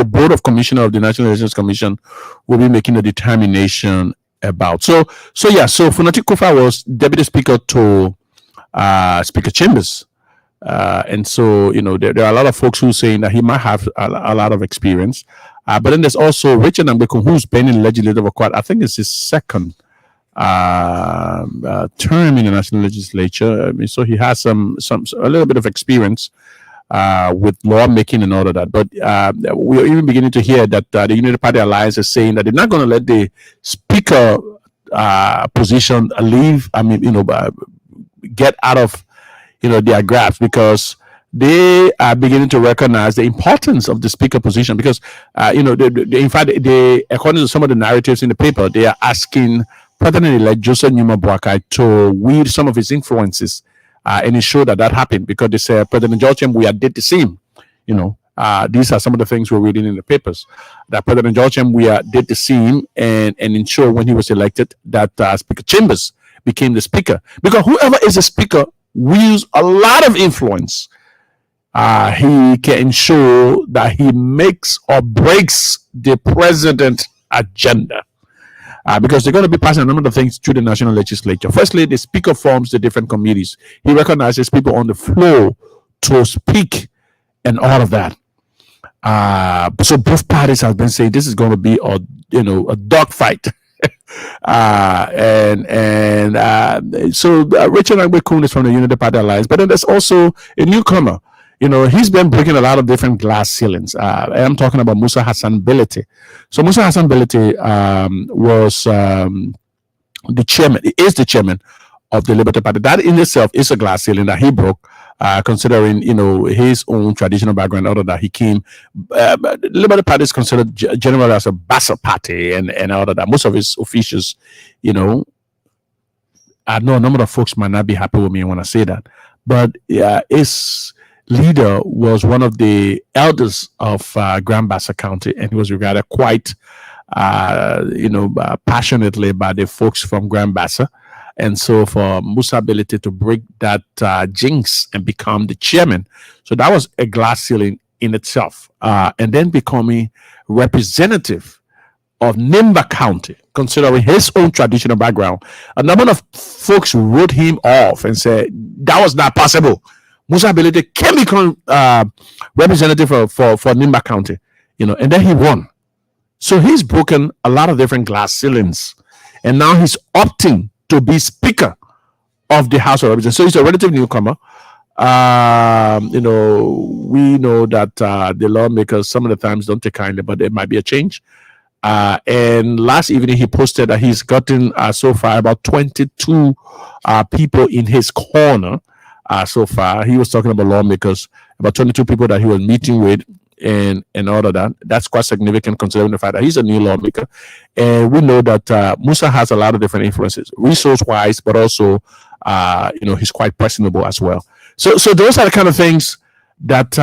Board of Commissioner of the National Elections Commission will be making a determination about. So Funati Kofa was deputy speaker to Speaker Chambers. And so, there are a lot of folks who are saying that he might have a lot of experience. But then there's also Richard Nambekun, who's been in legislative for quite, I think it's his second term in the national legislature. So he has a little bit of experience with lawmaking and all of that. But we are even beginning to hear that the Unity Party Alliance is saying that they're not going to let the speaker position leave. Get out of their grasp, because they are beginning to recognize the importance of the speaker position. Because in fact, according to some of the narratives in the paper, they are asking President-elect Joseph Numa Boakai to wield some of his influences and ensure that happened, because they say President George M. Weah did the same. These are some of the things we're reading in the papers, that President George M. Weah did the same and ensure when he was elected that Speaker Chambers became the speaker, because whoever is the speaker wields a lot of influence. He can ensure that he makes or breaks the president's agenda. Because they're going to be passing a number of things through the national legislature. Firstly, the speaker forms the different committees. He recognizes people on the floor to speak and all of that. So both parties have been saying this is going to be a dogfight. So Richard Nambekun is from the Unity Party Alliance, but then there's also a newcomer. He's been breaking a lot of different glass ceilings. I'm talking about Musa Hassan Belete. So Musa Hassan Belete was the chairman. He is the chairman of the Liberty Party. That in itself is a glass ceiling that he broke, considering his own traditional background. Other that he came, the Liberty Party is considered generally as a Bassa party, and all of that. Most of his officials, I know a number of folks might not be happy with me when I say that, but his leader was one of the elders of Grand Bassa County, and he was regarded quite, passionately by the folks from Grand Bassa. And so for Musa Belete to break that jinx and become the chairman, so that was a glass ceiling in itself. And then becoming representative of Nimba County, considering his own traditional background, a number of folks wrote him off and said that was not possible. Musa Belete can become representative for Nimba County, and then he won. So he's broken a lot of different glass ceilings, and now he's opting to be Speaker of the House of Representatives. So he's a relative newcomer. We know that the lawmakers some of the times don't take kindly, but there might be a change. And last evening he posted that he's gotten so far about 22 people in his corner. So far, he was talking about lawmakers, about 22 people that he was meeting with, and all of that. That's quite significant considering the fact that he's a new lawmaker, and we know that Musa has a lot of different influences, resource-wise, but also he's quite personable as well. So those are the kind of things that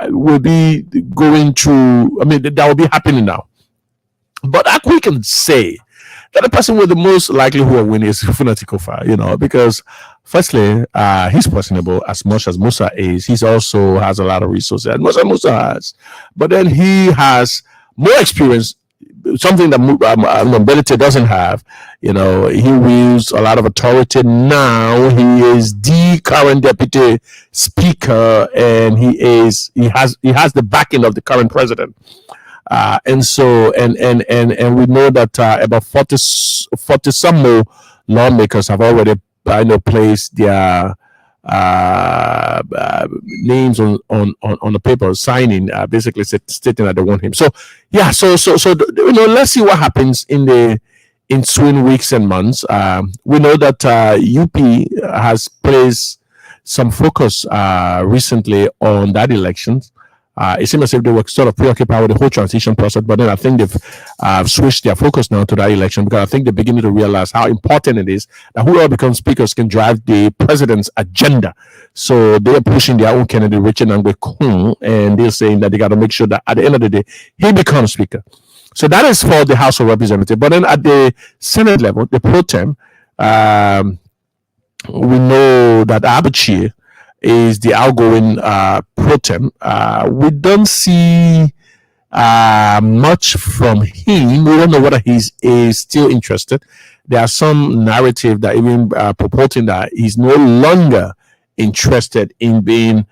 will be going through. I mean, that will be happening now. But we can say that the person with the most likelihood of winning is Funati Kofa, because firstly, he's personable as much as Musa is. He's also has a lot of resources, as much as Musa has. But then he has more experience, something that Mobility doesn't have. He wields a lot of authority now. He is the current deputy speaker, and he has the backing of the current president. And so we know that about 40 some more lawmakers have already placed their names on the paper, signing, basically stating that they want him. So yeah, so let's see what happens in ensuing weeks and months. We know that UP has placed some focus recently on that election. It seems as if they were sort of preoccupied with the whole transition process, but then I think they've switched their focus now to that election, because I think they're beginning to realize how important it is that whoever becomes speakers can drive the president's agenda. So they're pushing their own candidate, Richard Nangwe, and they're saying that they got to make sure that at the end of the day, he becomes speaker. So that is for the House of Representatives. But then at the Senate level, the pro tem, we know that Abichie is the outgoing pro tem. We don't see much from him. We don't know whether he's still interested. There are some narrative that even purporting that he's no longer interested in being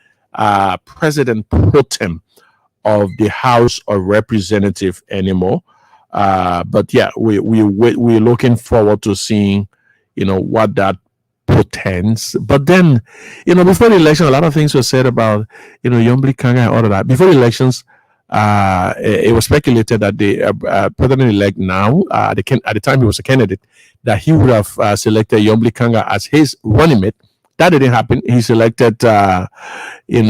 president pro tem of the House of Representatives anymore. But yeah, we're looking forward to seeing what that portends. But then, before the election, a lot of things were said about Yombli Kanga and all of that. Before the elections, it was speculated that the president-elect now, at the time he was a candidate, that he would have selected Yombli Kanga as his running mate. That didn't happen. He selected, our man,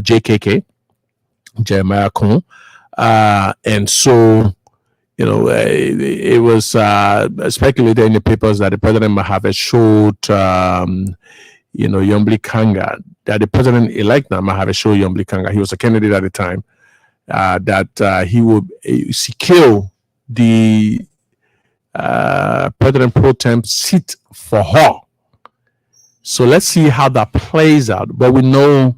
JKK, Jeremiah Kon. And so, it was speculated in the papers that the president might have showed, Yombli Kanga, that the president-elect now might have showed Yombli Kanga. He was a candidate at the time, that he would secure the president pro tem seat for her. So let's see how that plays out. But we know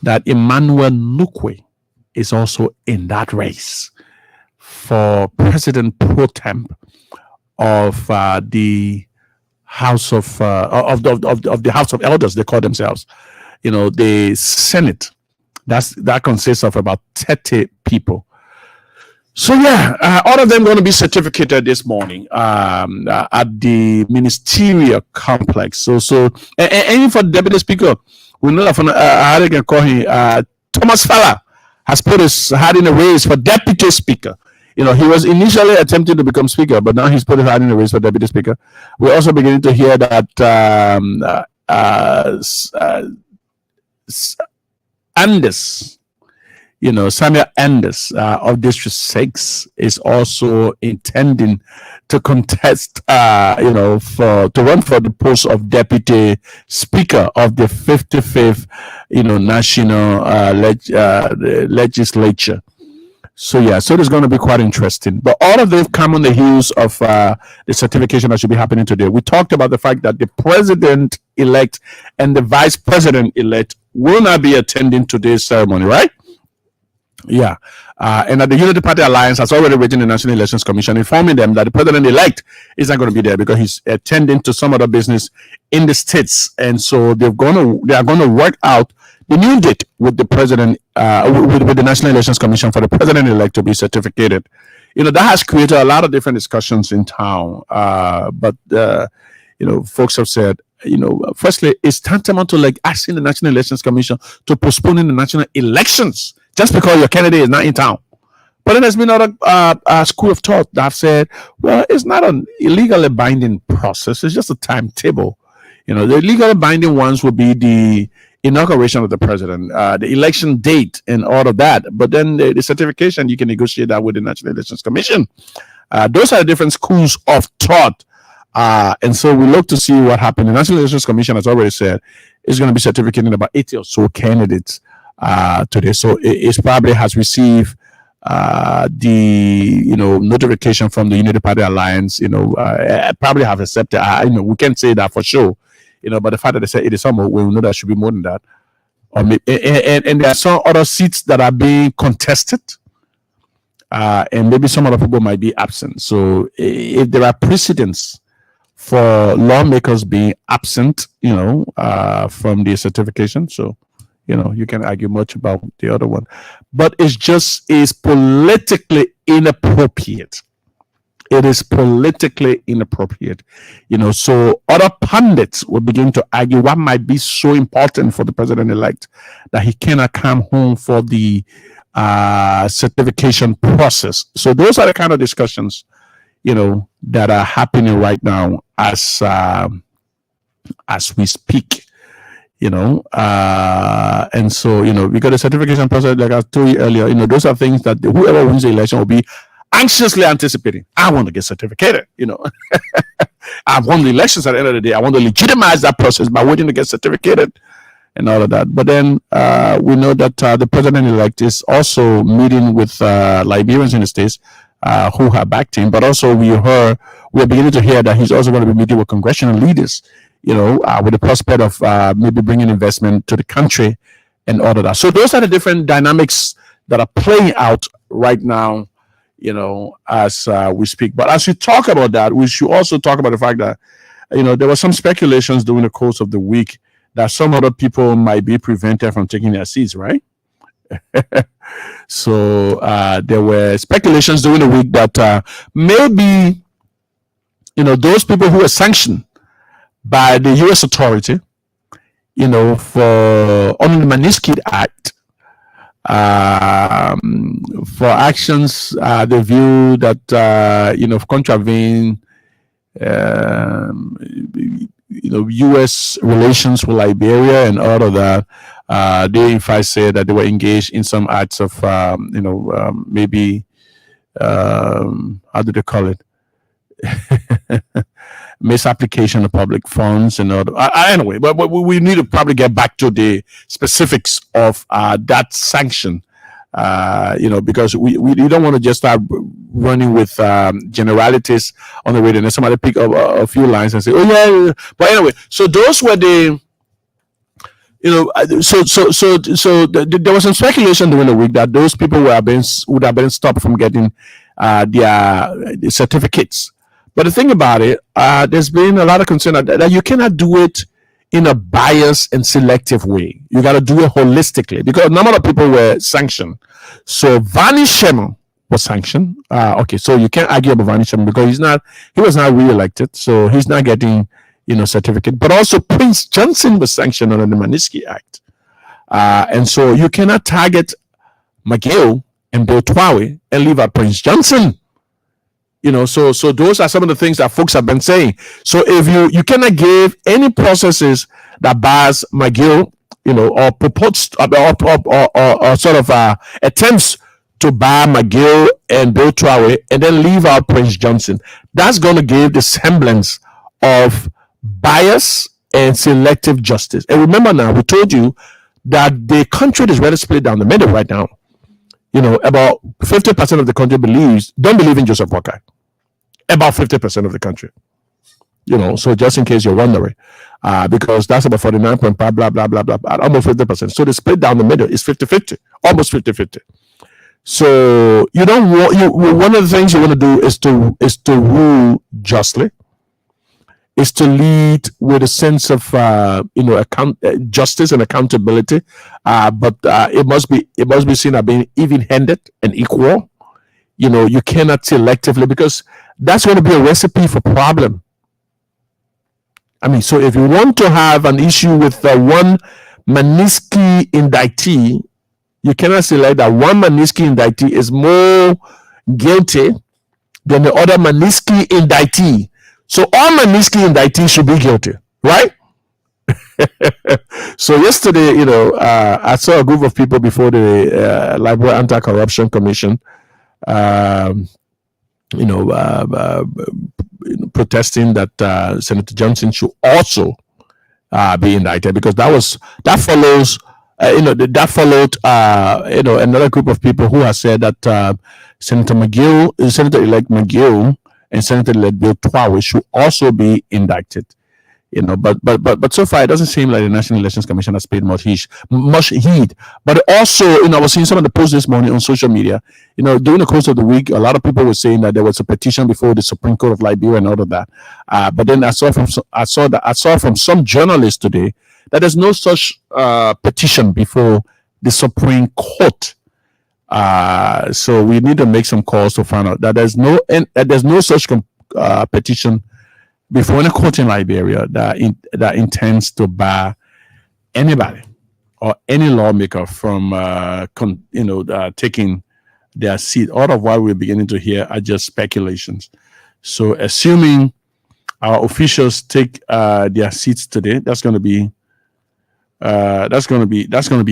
that Emmanuel Nukwe is also in that race for president pro tem of the House of the House of Elders. They call themselves, the Senate. That consists of about 30 people. So yeah, all of them going to be certificated this morning at the ministerial complex. So and for the deputy speaker, we know that how they can call him. Thomas Falla has put his hat in the race for deputy speaker. He was initially attempting to become speaker, but now he's put his hat in the race for deputy speaker. We're also beginning to hear that Anders, Samuel Anders of District 6 is also intending to contest, to run for the post of deputy speaker of the 55th, national legislature. So yeah, so it's going to be quite interesting. But all of them come on the heels of the certification that should be happening today. We talked about the fact that the president-elect and the vice president-elect will not be attending today's ceremony, right? Yeah. And that the Unity Party Alliance has already written the National Elections Commission informing them that the president-elect is not going to be there because he's attending to some other business in the states. And so they are going to work out the new date with the president, with the National Elections Commission for the president-elect to be certificated. That has created a lot of different discussions in town. But folks have said, firstly, it's tantamount to like asking the National Elections Commission to postpone the national elections just because your candidate is not in town. But then there's been another school of thought that have said, well, it's not an illegally binding process. It's just a timetable. The legally binding ones will be the inauguration of the president, the election date, and all of that. But then the certification, you can negotiate that with the National Elections Commission. Those are the different schools of thought. And so we look to see what happened. The National Elections Commission has already said it's going to be certificating about 80 or so candidates today. So it probably has received the notification from the Unity Party Alliance. Probably have accepted. We can't say that for sure. But the fact that they said it is some, we know that should be more than that. Or maybe, and there are some other seats that are being contested. And maybe some other people might be absent. So if there are precedents for lawmakers being absent, from the certification, so you can argue much about the other one, but is politically inappropriate. It is politically inappropriate, so other pundits will begin to argue what might be so important for the president-elect that he cannot come home for the certification process. So those are the kind of discussions, that are happening right now as we speak, and so, because the certification process, like I told you earlier, those are things that whoever wins the election will be anxiously anticipating. I want to get certificated, I've won the elections at the end of the day. I want to legitimize that process by waiting to get certificated and all of that. But then we know that the president-elect is also meeting with Liberians in the States who have backed him. But also we're beginning to hear that he's also going to be meeting with congressional leaders, with the prospect of maybe bringing investment to the country and all of that. So those are the different dynamics that are playing out right now, as we speak. But as we talk about that, we should also talk about the fact that, there were some speculations during the course of the week that some other people might be prevented from taking their seats, right? So there were speculations during the week that maybe, those people who were sanctioned by the U.S. authority, for under the Micat Act, for actions they view that contravene U.S. relations with Liberia and all of that. They in fact said that they were engaged in some acts of maybe how do they call it, misapplication of public funds and all that. Anyway, but we need to probably get back to the specifics of that sanction, because we don't want to just start running with generalities on the radio and then somebody pick up a few lines and say, oh yeah. But anyway, so those were the, there was some speculation during the week that those people would have been stopped from getting their certificates. But the thing about it, there's been a lot of concern that you cannot do it in a biased and selective way. You got to do it holistically because a number of people were sanctioned. So Vani Shema was sanctioned. Okay, so you can't argue about Vani Shema because he was not re-elected, so he's not getting certificate. But also Prince Johnson was sanctioned under the Micat Act, and so you cannot target McGill and Bill Twawe and leave out Prince Johnson. So those are some of the things that folks have been saying. So if you cannot give any processes that bars McGill, or proposed or sort of attempts to bar McGill and Bill Twawe and then leave out Prince Johnson, that's going to give the semblance of bias and selective justice. And remember now, we told you that the country is really split down the middle right now. About 50% of the country don't believe in Joseph Boakai. About 50% of the country. So just in case you're wondering, because that's about 49.5, blah, blah, blah, blah, almost 50%. So the split down the middle is 50-50, almost 50-50. So you don't want, one of the things you want to do is to rule justly, is to lead with a sense of justice and accountability, but it must be seen as being even-handed and equal. You cannot selectively, because that's going to be a recipe for problem. I mean, so if you want to have an issue with one Micat indictee, you cannot select that one Micat indictee is more guilty than the other Micat indictee. So all Micat indictees should be guilty, right? So yesterday, I saw a group of people before the Liberal Anti-Corruption Commission, um, you know, uh, uh, protesting that Senator Johnson should also be indicted, because that follows that followed another group of people who have said that Senator-elect McGill and Senator-elect Bill Twawe should also be indicted. But so far it doesn't seem like the National Elections Commission has paid much heed. But also, I was seeing some of the posts this morning on social media. During the course of the week, a lot of people were saying that there was a petition before the Supreme Court of Liberia and all of that. But then I saw from some journalists today that there's no such petition before the Supreme Court. So we need to make some calls to find out that there's no such petition before any court in Liberia that intends to bar anybody or any lawmaker from taking their seat. All of what we're beginning to hear are just speculations. So assuming our officials take their seats today, that's going to be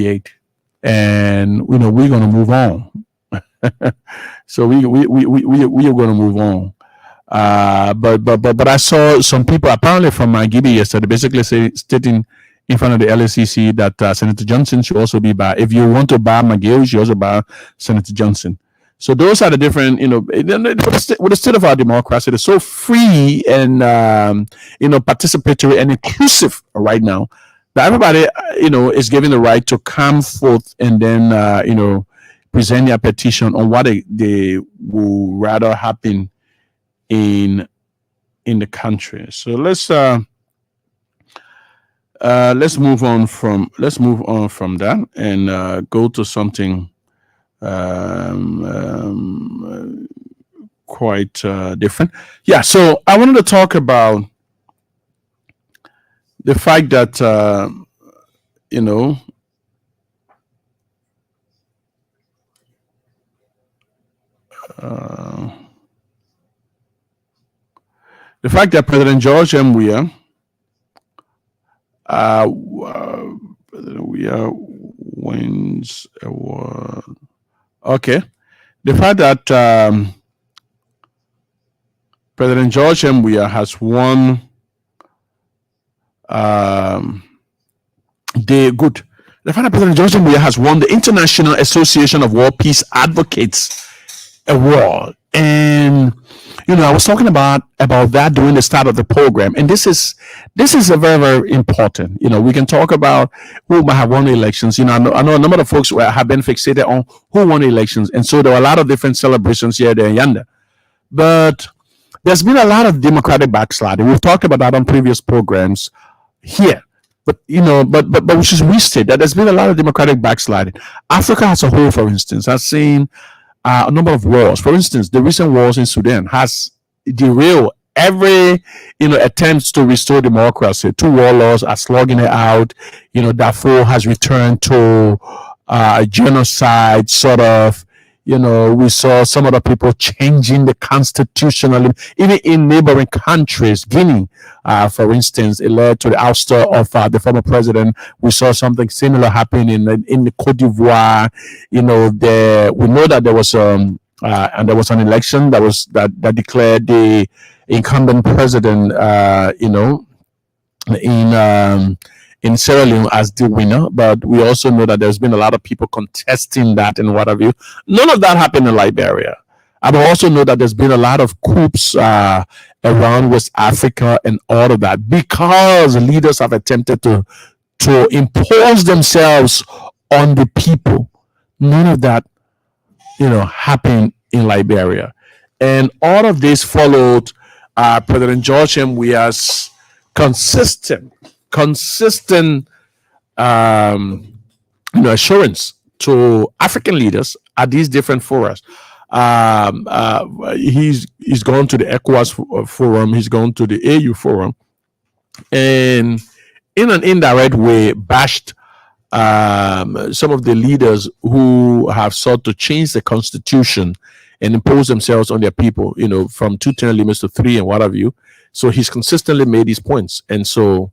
it, and we're going to move on. So we are going to move on. But I saw some people apparently from Gibi yesterday basically stating in front of the LACC that Senator Johnson should also be barred. If you want to bar McGill, you should also bar Senator Johnson. So those are the different, with the state of our democracy, it's so free and participatory and inclusive right now that everybody is given the right to come forth and then present their petition on what they would rather happen in the country. So let's move on from that and go to something quite different. Yeah. So I wanted to talk about the fact that the fact that President George M. Weah wins award. Okay. The fact that President George M. Weah has won the fact that President George M. Weah has won the International Association of World Peace Advocates Award. And I was talking about that during the start of the program, and this is a very, very important. We can talk about who might have won the elections. I know a number of folks have been fixated on who won the elections, and so there were a lot of different celebrations here, there, and yonder. But there's been a lot of democratic backsliding. We've talked about that on previous programs here. But but we should restate that there's been a lot of democratic backsliding. Africa as a whole, for instance, has seen a number of wars. For instance, the recent wars in Sudan has derailed every attempts to restore democracy. Two warlords are slugging it out. Darfur has returned to genocide sort of. We saw some other people changing the constitution, even in neighboring countries. Guinea, for instance, it led to the ouster of the former president. We saw something similar happen in the Cote d'Ivoire. We know that there was and there was an election that declared the incumbent president, in Sierra Leone as the winner, but we also know that there's been a lot of people contesting that and what have you. None of that happened in Liberia. I also know that there's been a lot of coups around West Africa and all of that because leaders have attempted to impose themselves on the people. None of that, happened in Liberia. And all of this followed President George M. Weah's consistent assurance to African leaders at these different forums. He's gone to the ECOWAS forum, he's gone to the AU forum, and in an indirect way bashed some of the leaders who have sought to change the constitution and impose themselves on their people, from 2 term limits to 3 and what have you. So he's consistently made these points. And so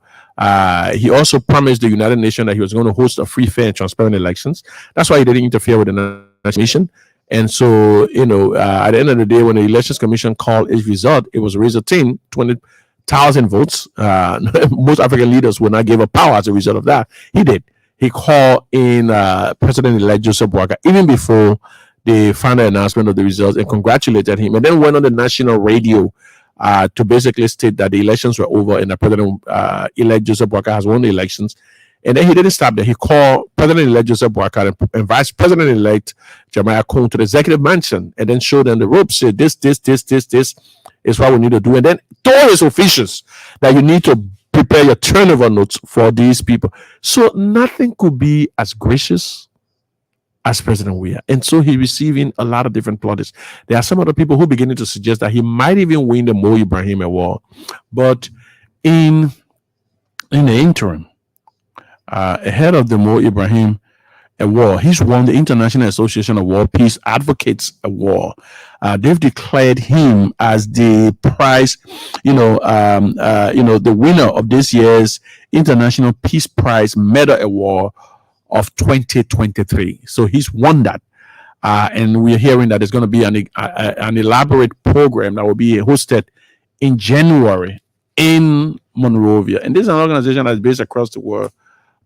He also promised the United Nations that he was going to host a free, fair, and transparent elections. That's why he didn't interfere with the National Commission. And so, at the end of the day, when the Elections Commission called its result, it was Razor 10, 20,000 votes. Most African leaders would not give up power as a result of that. He did. He called in President-elect Joseph Boakai even before the final announcement of the results and congratulated him, and then went on the national radio to basically state that the elections were over and the President-elect Joseph Boakai has won the elections. And then he didn't stop there. He called President-elect Joseph Boakai and Vice President-elect Jeremiah Cohn to the executive mansion and then showed them the ropes, said this is what we need to do. And then told his officials that you need to prepare your turnover notes for these people. So nothing could be as gracious as President Weah. And so he's receiving a lot of different plaudits. There are some other people who are beginning to suggest that he might even win the Mo Ibrahim Award. But in the interim, ahead of the Mo Ibrahim Award, he's won the International Association of World Peace Advocates Award. They've declared him as the prize, the winner of this year's International Peace Prize Medal Award of 2023. So he's won that. And we're hearing that there's going to be an elaborate program that will be hosted in January in Monrovia. And this is an organization that's based across the world.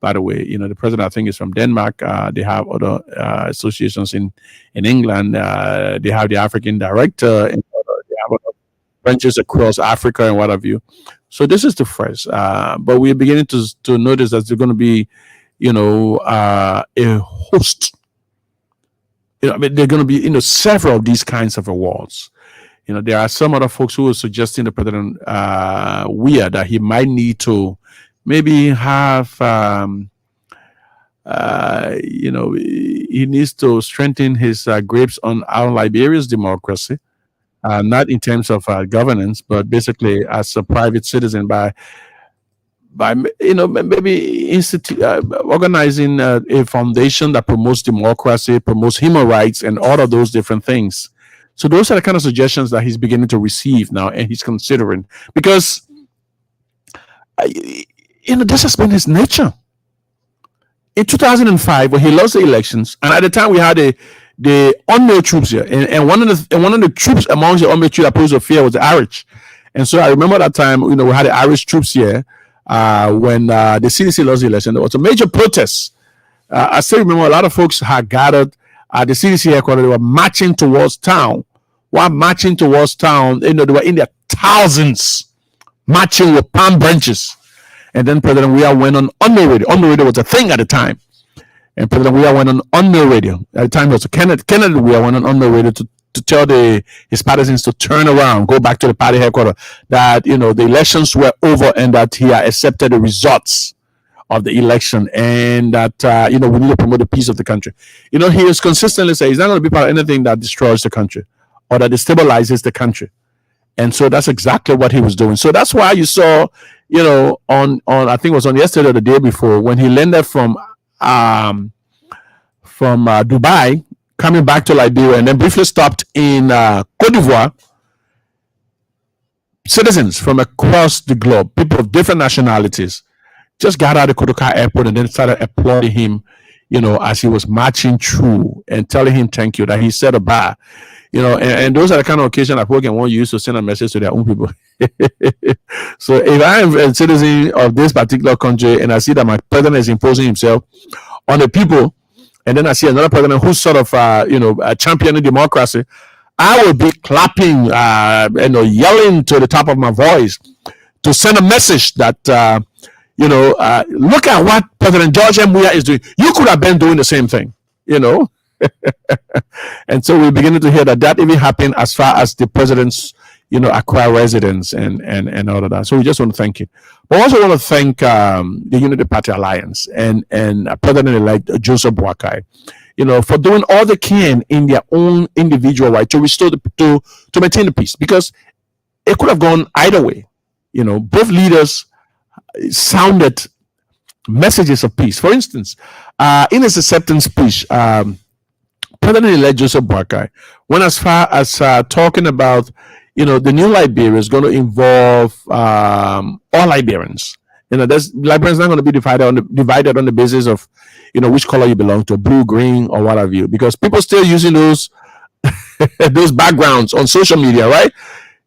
By the way, the president, I think, is from Denmark. They have other associations in England. They have the African director, and they have other branches across Africa and what have you. So this is the first. But we're beginning to notice that there's going to be, a host. There are going to be, several of these kinds of awards. There are some other folks who are suggesting the President Weah that he might need to maybe have, he needs to strengthen his grips on our Liberia's democracy, not in terms of governance, but basically as a private citizen by maybe organizing a foundation that promotes democracy, promotes human rights, and all of those different things. So those are the kind of suggestions that he's beginning to receive now, and he's considering, because this has been his nature. In 2005, when he lost the elections, and at the time we had the unmade troops here, and one of the troops amongst the unmade troops that posed a fear was the Irish. And so I remember that time, we had the Irish troops here when the CDC lost the election. There was a major protest. I still remember a lot of folks had gathered at the CDC headquarters. They were marching towards town. While marching towards town, they were in their thousands, marching with palm branches. And then President Weah went on unmade radio. Unmade radio was a thing at the time. And President Weah went on unmade radio. At the time, it was Kennedy Weah went on unmade radio to tell his partisans to turn around, go back to the party headquarters, that, the elections were over and that he had accepted the results of the election, and that, we need to promote the peace of the country. He has consistently said he's not going to be part of anything that destroys the country or that destabilizes the country. And so that's exactly what he was doing. So that's why you saw, on I think it was on yesterday or the day before, when he landed from Dubai, coming back to Liberia, and then briefly stopped in Cote d'Ivoire, citizens from across the globe, people of different nationalities, just got out of Kotoka airport and then started applauding him, as he was marching through and telling him thank you, that he said a bar. And those are the kind of occasions that people can want to use to send a message to their own people. So if I am a citizen of this particular country and I see that my president is imposing himself on the people, and then I see another president who's sort of, championing democracy, I will be clapping, yelling to the top of my voice to send a message that, look at what President George M. Weah is doing. You could have been doing the same thing, And so we're beginning to hear that even happened as far as the president's, Accra residence and all of that. So we just want to thank you. But we also want to thank the Unity Party Alliance and President-elect Joseph Boakai, for doing all they can in their own individual right to restore to maintain the peace, because it could have gone either way. Both leaders sounded messages of peace. For instance, in his acceptance speech, President-elect Joseph Boakai went as far as talking about, the new Liberia is going to involve all Liberians. There's Liberians not going to be divided on the basis of, which color you belong to, blue, green, or what have you, because people still using those those backgrounds on social media, right?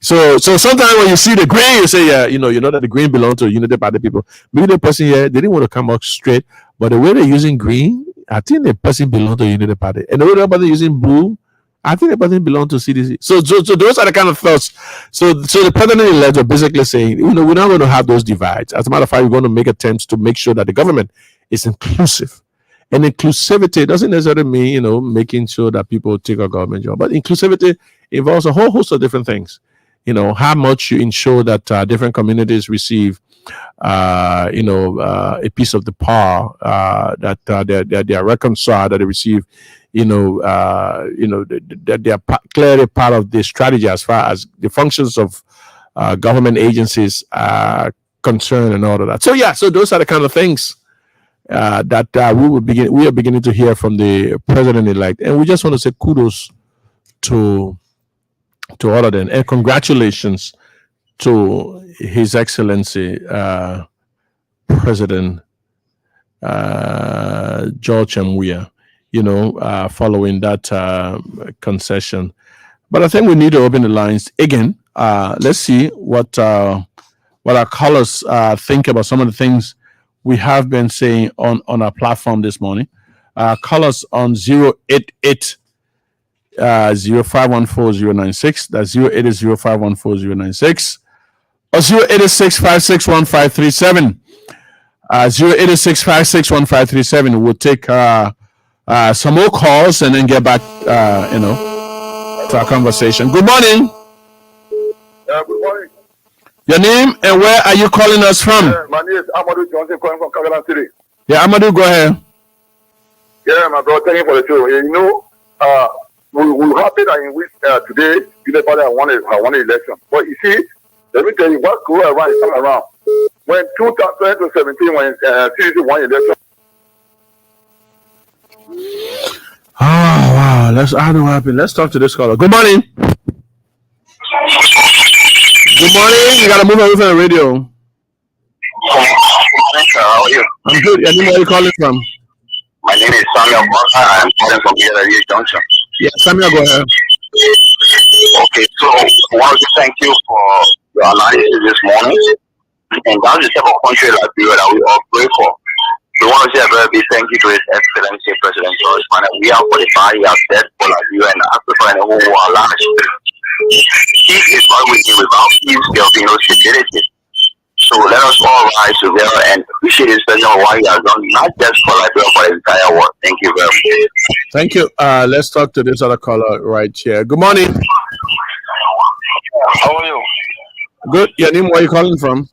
So sometimes when you see the green, you say, yeah, you know that the green belongs to Unity Party people. Maybe the person here, they didn't want to come out straight, but the way they're using green, I think the person belongs to Unity Party. And the way the person using blue, I think the person belongs to CDC. So those are the kind of thoughts. So the president-elect are basically saying, we're not going to have those divides. As a matter of fact, we're going to make attempts to make sure that the government is inclusive. And inclusivity doesn't necessarily mean, making sure that people take a government job. But inclusivity involves a whole host of different things. How much you ensure that different communities receive, a piece of the power, that they are reconciled, that they receive, that they are clearly part of the strategy as far as the functions of government agencies are concerned and all of that. So those are the kind of things that we are beginning to hear from the president-elect, and we just want to say kudos to all of them, and congratulations to His Excellency President George Weah, following that concession. But I think we need to open the lines again. Let's see what our callers think about some of the things we have been saying on our platform this morning. Callers on 088 0514-096. That's 080-0514-096. Or 086-561537. 086-561537. We'll take some more calls and then get back, to our conversation. Good morning. Good morning. Your name and where are you calling us from? My name is Amadou Johnson, calling from Kagalan City. Yeah, Amadou, go ahead. Yeah, my brother, thank you for the show. We're happy that in which today, Unity I won an election. But you see, let me tell you, what go around is come around. When 2017, when CDC won election. Oh, wow. How do happen? Let's talk to this caller. Good morning. Good morning. You got to move away from the radio. How are you? I'm good. Where are you calling from? My name is Samuel Walker. I'm calling from Yellow Junction. Yeah, Samuel, go ahead. Okay, so I want to thank you for your analysis this morning. And that's the type of country Liberia that we all pray for. We want to say a very big thank you to His Excellency President George Weah. We are 45 years dead for Liberia and Africa and the whole world. Peace is what we need. Without peace, there will be no stability. So let us all rise together and appreciate His President what he has done, not just for Liberia, but the entire world. Thank you very much. Thank you. Let's talk to this other caller right here. Good morning. How are you? Good. Your name, where are you calling from?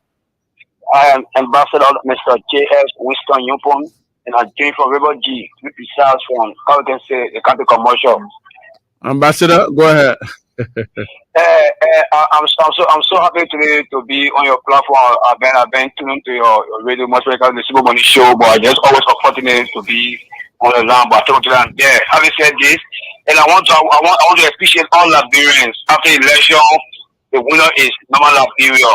I am Ambassador Mr. J.S. Winston Yupon, and I'm joined from River G, to be precise, from how we can say the country commercial. Ambassador, go ahead. I'm so happy today to be on your platform. I've been tuned to your radio much like the Super Money Show, but I just always fortunate to be on the line. But yeah, having said this, and I want to appreciate all Liberians after the election. The winner is normal Liberia.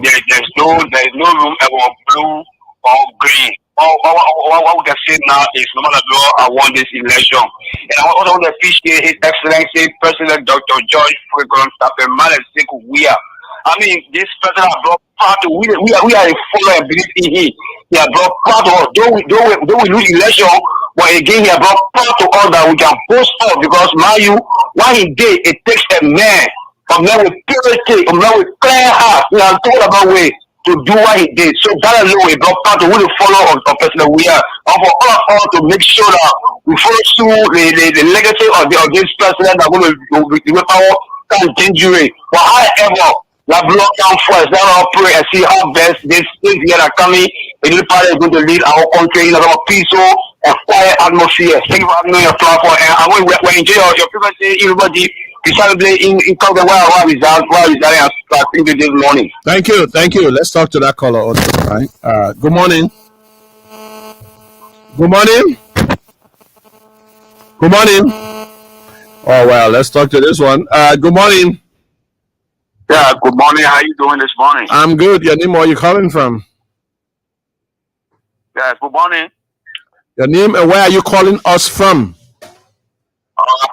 There's no room for blue or green. What we can say now is normal Liberia I won this election. And I also want to appreciate His Excellency President Dr. George Weah. I mean, this president brought part to we are a follower and believe in him. He has brought part to us. Though we lose election, but again he has brought part to us that we can boast of, because what he did, it takes a man. A man with purity, a man with clear heart. He has told about way to do what he did. So that alone we brought part to we the follow of President Weah. And for all to make sure that we follow through the legacy of this president that will be power can dangerous. But however, the blood come first. Let us pray and see how best this year that coming. The new party is going to lead our country in a peaceful and quiet atmosphere. Thank you for having me on your platform. And I want to enjoy your privacy, everybody. Precisely in Congo, where we are starting this morning. Thank you. Let's talk to that caller on the line. Good morning. Good morning. Good morning. Oh well, let's talk to this one. Good morning. Yeah, good morning. How you doing this morning? I'm good. Your name, where are you calling from? Yes, good morning. Your name and where are you calling us from? I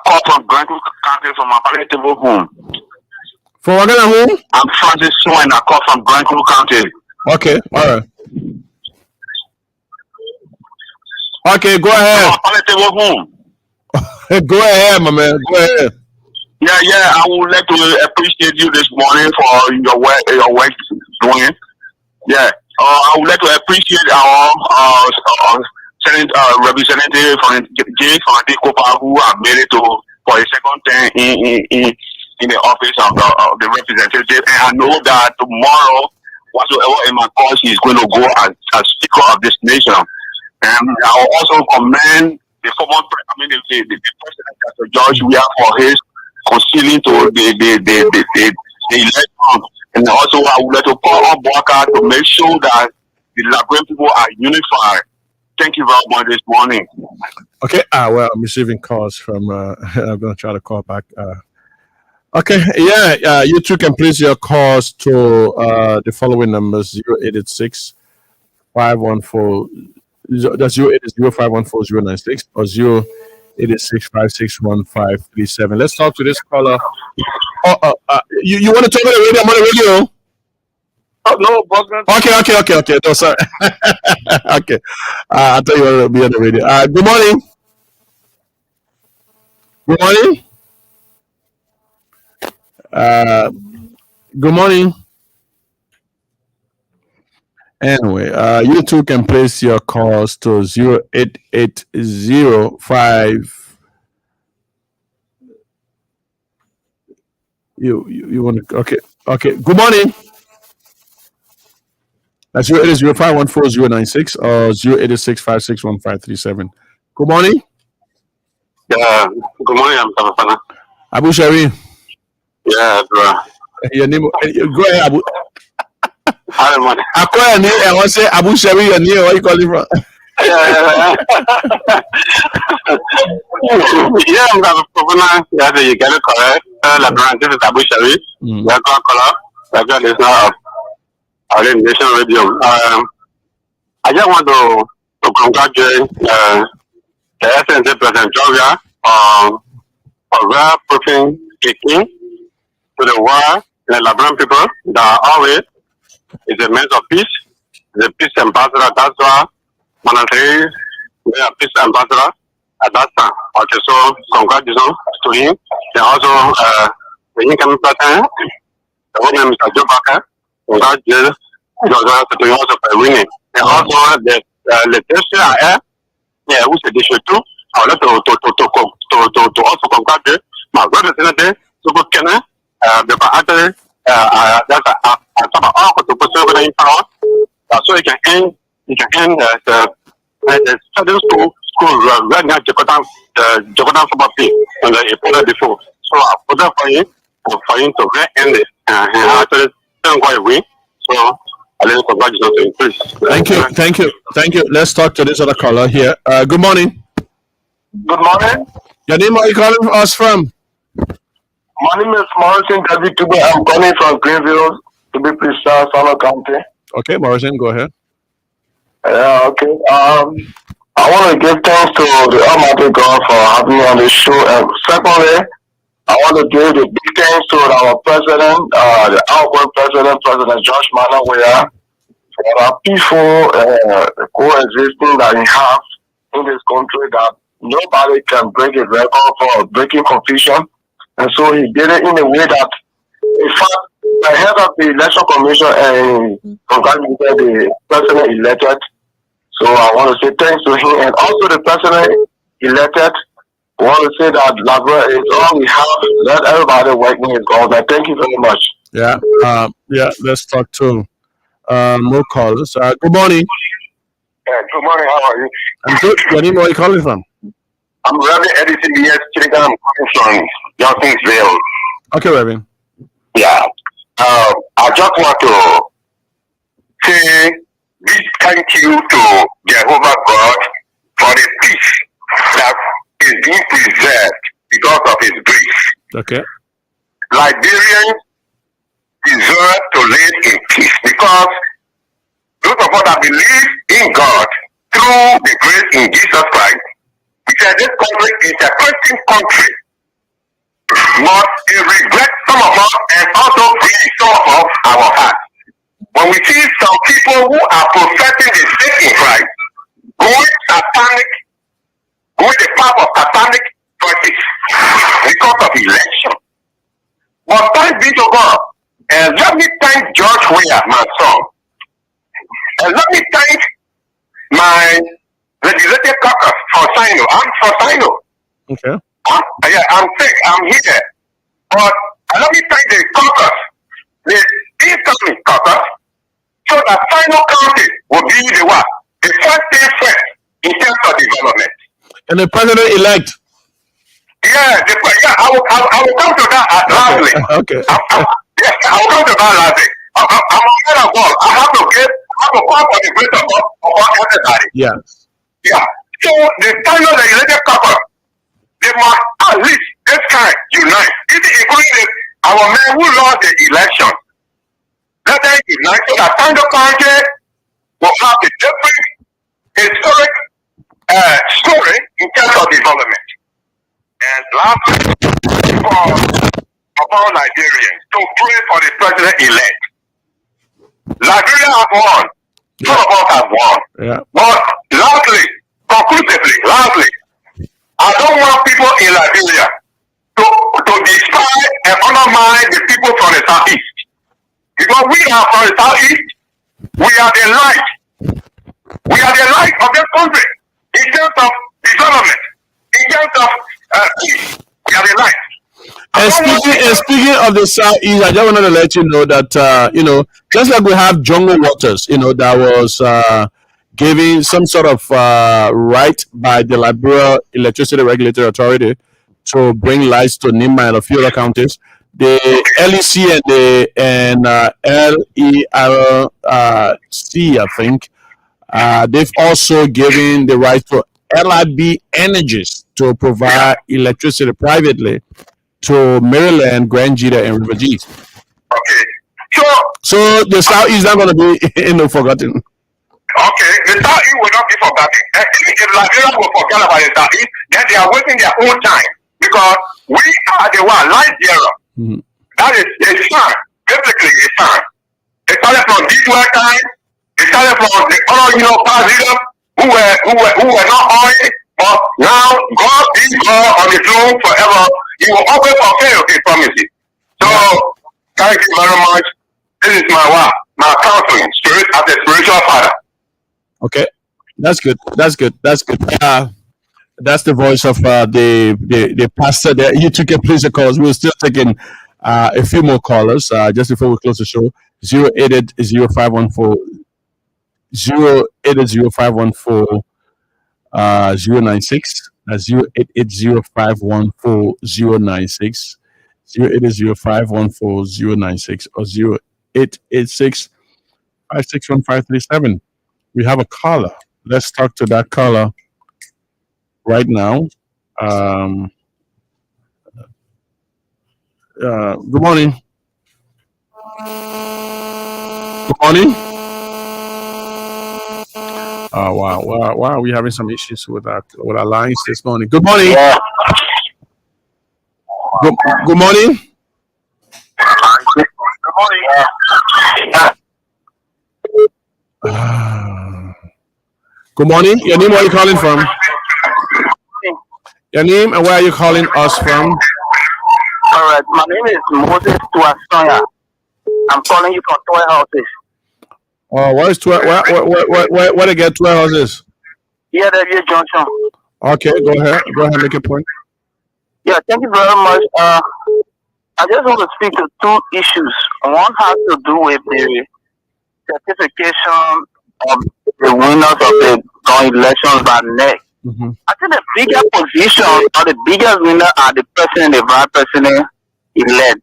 call from Granville County from my palliative home. From Wagana who? I'm Francis Swain. I call from Granville County. Okay, all right. Okay, go ahead. My palliative home. Go ahead, my man. Go ahead. Yeah. I would like to appreciate you this morning for your work doing. Yeah. I would like to appreciate our representative from James from Dikopa who have made it to for a second term in the office of the representative, and I know that tomorrow, whatsoever in my cause, he is going to go as speaker of this nation. And I will also commend the former, the president, Dr. George Weah, for his conceding to the election. And also, I would like to call on Boaka to make sure that the Liberian people are unified. Thank you very much this morning. Okay. Well, I'm receiving calls from. I'm going to try to call back. Okay. Yeah. You too can place your calls to the following numbers: 086 514. That's 080 or 086561537. Let's talk to this caller. You want to talk on the radio? I'm on the radio. Oh, no, Bosman. Okay. No, sorry. Okay. I thought you were to be on the radio. Good morning. Good morning. Good morning. Anyway, you too can place your calls to 08805. You want to? Okay. Good morning. That's 080514096 or 086561537. Good morning. Yeah, good morning, I'm Tafafana. Abu Shari. Yeah, bro. Your name. Go ahead, Abu. Hi, man. I call your name and I want to say Abu Shari. Your name. Where you calling from? Yeah, I'm Tafafana. Yeah, you get it correct. La branch is Abu Shari. Yeah, color. Like that is not our nation radio. I just want to congratulate the SNC President Georgia for well proving the king to the world, the Liberian people that always is a means of peace, the peace ambassador. That's why when I say we are peace ambassador at that time. Okay, so congratulations to him. And also the incoming president, the whole name is Joe Baker. Congratulations to him also for winning. And also the legislature, yeah, who's the issue too. I would like to also congratulate my brother senator, Super Kenna, because actually that's all to put in power, so he can end the study school right now Jakarta football field and the before. So I put that for him to end it and actually don't go away. So I let congratulations to increase. Thank you. Let's talk to this other caller here. Good morning. Good morning. Your name? Where are you calling us from? My name is Morrison David Tube. I'm calling from Greenville, to be precise, Solo County. Okay, Morrison, go ahead. Yeah, okay. I want to give thanks to the Almighty God for having me on the show. And secondly, I want to give the big thanks to our president, the outgoing president, President George Weah, for our peaceful coexisting that we have in this country, that nobody can break a record for breaking confusion. And so he did it in a way that, in fact, the head of the election commission and congratulated the president elected. So I want to say thanks to him, and also the president elected. I want to say that Labra is all we have. Let everybody work in his government. Thank you very much. Yeah. Let's talk to more callers. Good morning. Yeah, good morning. How are you? I'm good. Your name? Where are you calling from? I'm Reverend Eddie CBS Chirigan. I'm calling from Johnsonville. Okay, Reverend. Yeah. I just want to say big thank you to Jehovah God for the peace that is being preserved because of his grace. Okay. Liberians deserve to live in peace because those of us that believe in God through the grace in Jesus Christ, we said this country is a Christian country. But it regrets some of us and also frees some of us our hearts. When we see some people who are professing the faith in Christ, going the path of satanic choices because of election. But thanks be to God, and let me thank George Weah, my son, and let me thank my legislative caucus for Sino. I'm for Sino. Okay. I'm sick. I'm here. But let me thank the caucus, the incoming caucus, so that Final County will be the what? The first thing first in terms of development. And the president-elect. Yeah, I will come to that lastly. Okay. Yes, I will come to that lastly. I'm a man of God. I have to call for the grace of God upon everybody. Yes. Yeah. So the final legislative caucus, they must at least this time unite. Including our men who lost the election. Let them unite so that Final County will have a different historic story in terms of development. And lastly, for all Nigerians to pray for the president-elect. Nigeria has won. Some of us have won. Yeah. But conclusively, I don't want people in Nigeria to despise and undermine the people from the southeast. Because we are from the southeast, we are the light. We are the light of this country in terms of development, in terms of peace. We are the light. And speaking of the southeast, I just wanted to let you know that just like we have Jungle Waters, that was giving some sort of right by the Liberia Electricity Regulatory Authority to bring lights to Nima and a few other counties. The LEC and LERC, I think, they've also given the right to LIB Energies to provide electricity privately to Maryland, Grand Gita, and River G. Okay. So the Southeast is not going to be forgotten. Okay, the Southeast will not be forgotten. And if Liberia will forget about the Southeast, then they are wasting their own time because we are the one light bearer. Mm-hmm. That is a sign, basically a sign. It started from D12 time. It started from the other, past leaders who were not oil, but now God is God on the throne forever. He will always fulfill his promises. So, thank you very much. This is my counseling spirit as a spiritual father. Okay, that's good. That's the voice of the pastor there. You took a place of calls. We're still taking a few more callers just before we close the show. 0800514 0800514 096. That's 0880514 096 080514096 or 0886 561 We have a caller. Let's talk to that caller right now. Good morning. Good morning. Oh wow! Why are we having some issues with our lines this morning? Good morning. Yeah. Good morning. Good morning. Good morning. Your name? Where are you calling from? Your name and where are you calling us from? All right. My name is Moses Tuasoya. I'm calling you from 12 houses. Oh, where is 12? Where they get 12 houses? Yeah, that's your junction. Okay, go ahead, make a point. Yeah, thank you very much. I just want to speak to two issues. One has to do with the certification of the winners of the elections by NEC. Mm-hmm. I think the bigger position or the biggest winner are the president, the vice president elect.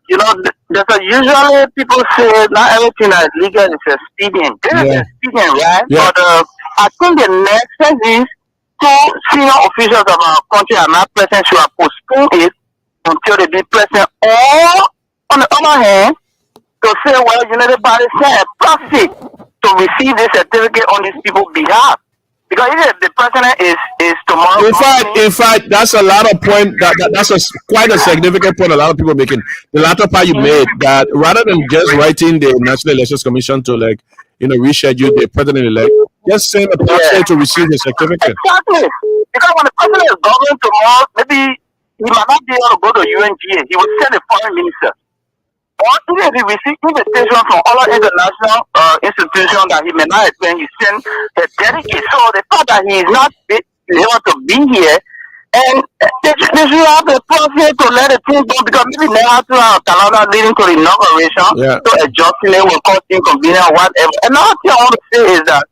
Usually people say not everything that is legal is expedient. This is expedient, right? Yeah. But I think the next thing is two senior officials of our country are not present should have postponed it until they be present. Or on the other hand, to say, well, the body said profit to receive this certificate on these people's behalf. Because if the president is tomorrow. In fact, that's a lot of point. That's quite a significant point. A lot of people making the latter part you made that rather than just writing the National Elections Commission to reschedule the president elect, just send a proxy to receive the certificate. Exactly. Because when the president is governing tomorrow, maybe he might not be able to go to UNGA. He will send a foreign minister. Or even if he receives invitation from other international institutions that he may not attend, he send a delegate. So the fact that he is not able to be here, and they should have a process to let the thing go, because maybe they have to have Canada leading to the inauguration, so adjusting it will cause inconvenience or whatever. Another thing I want to say is that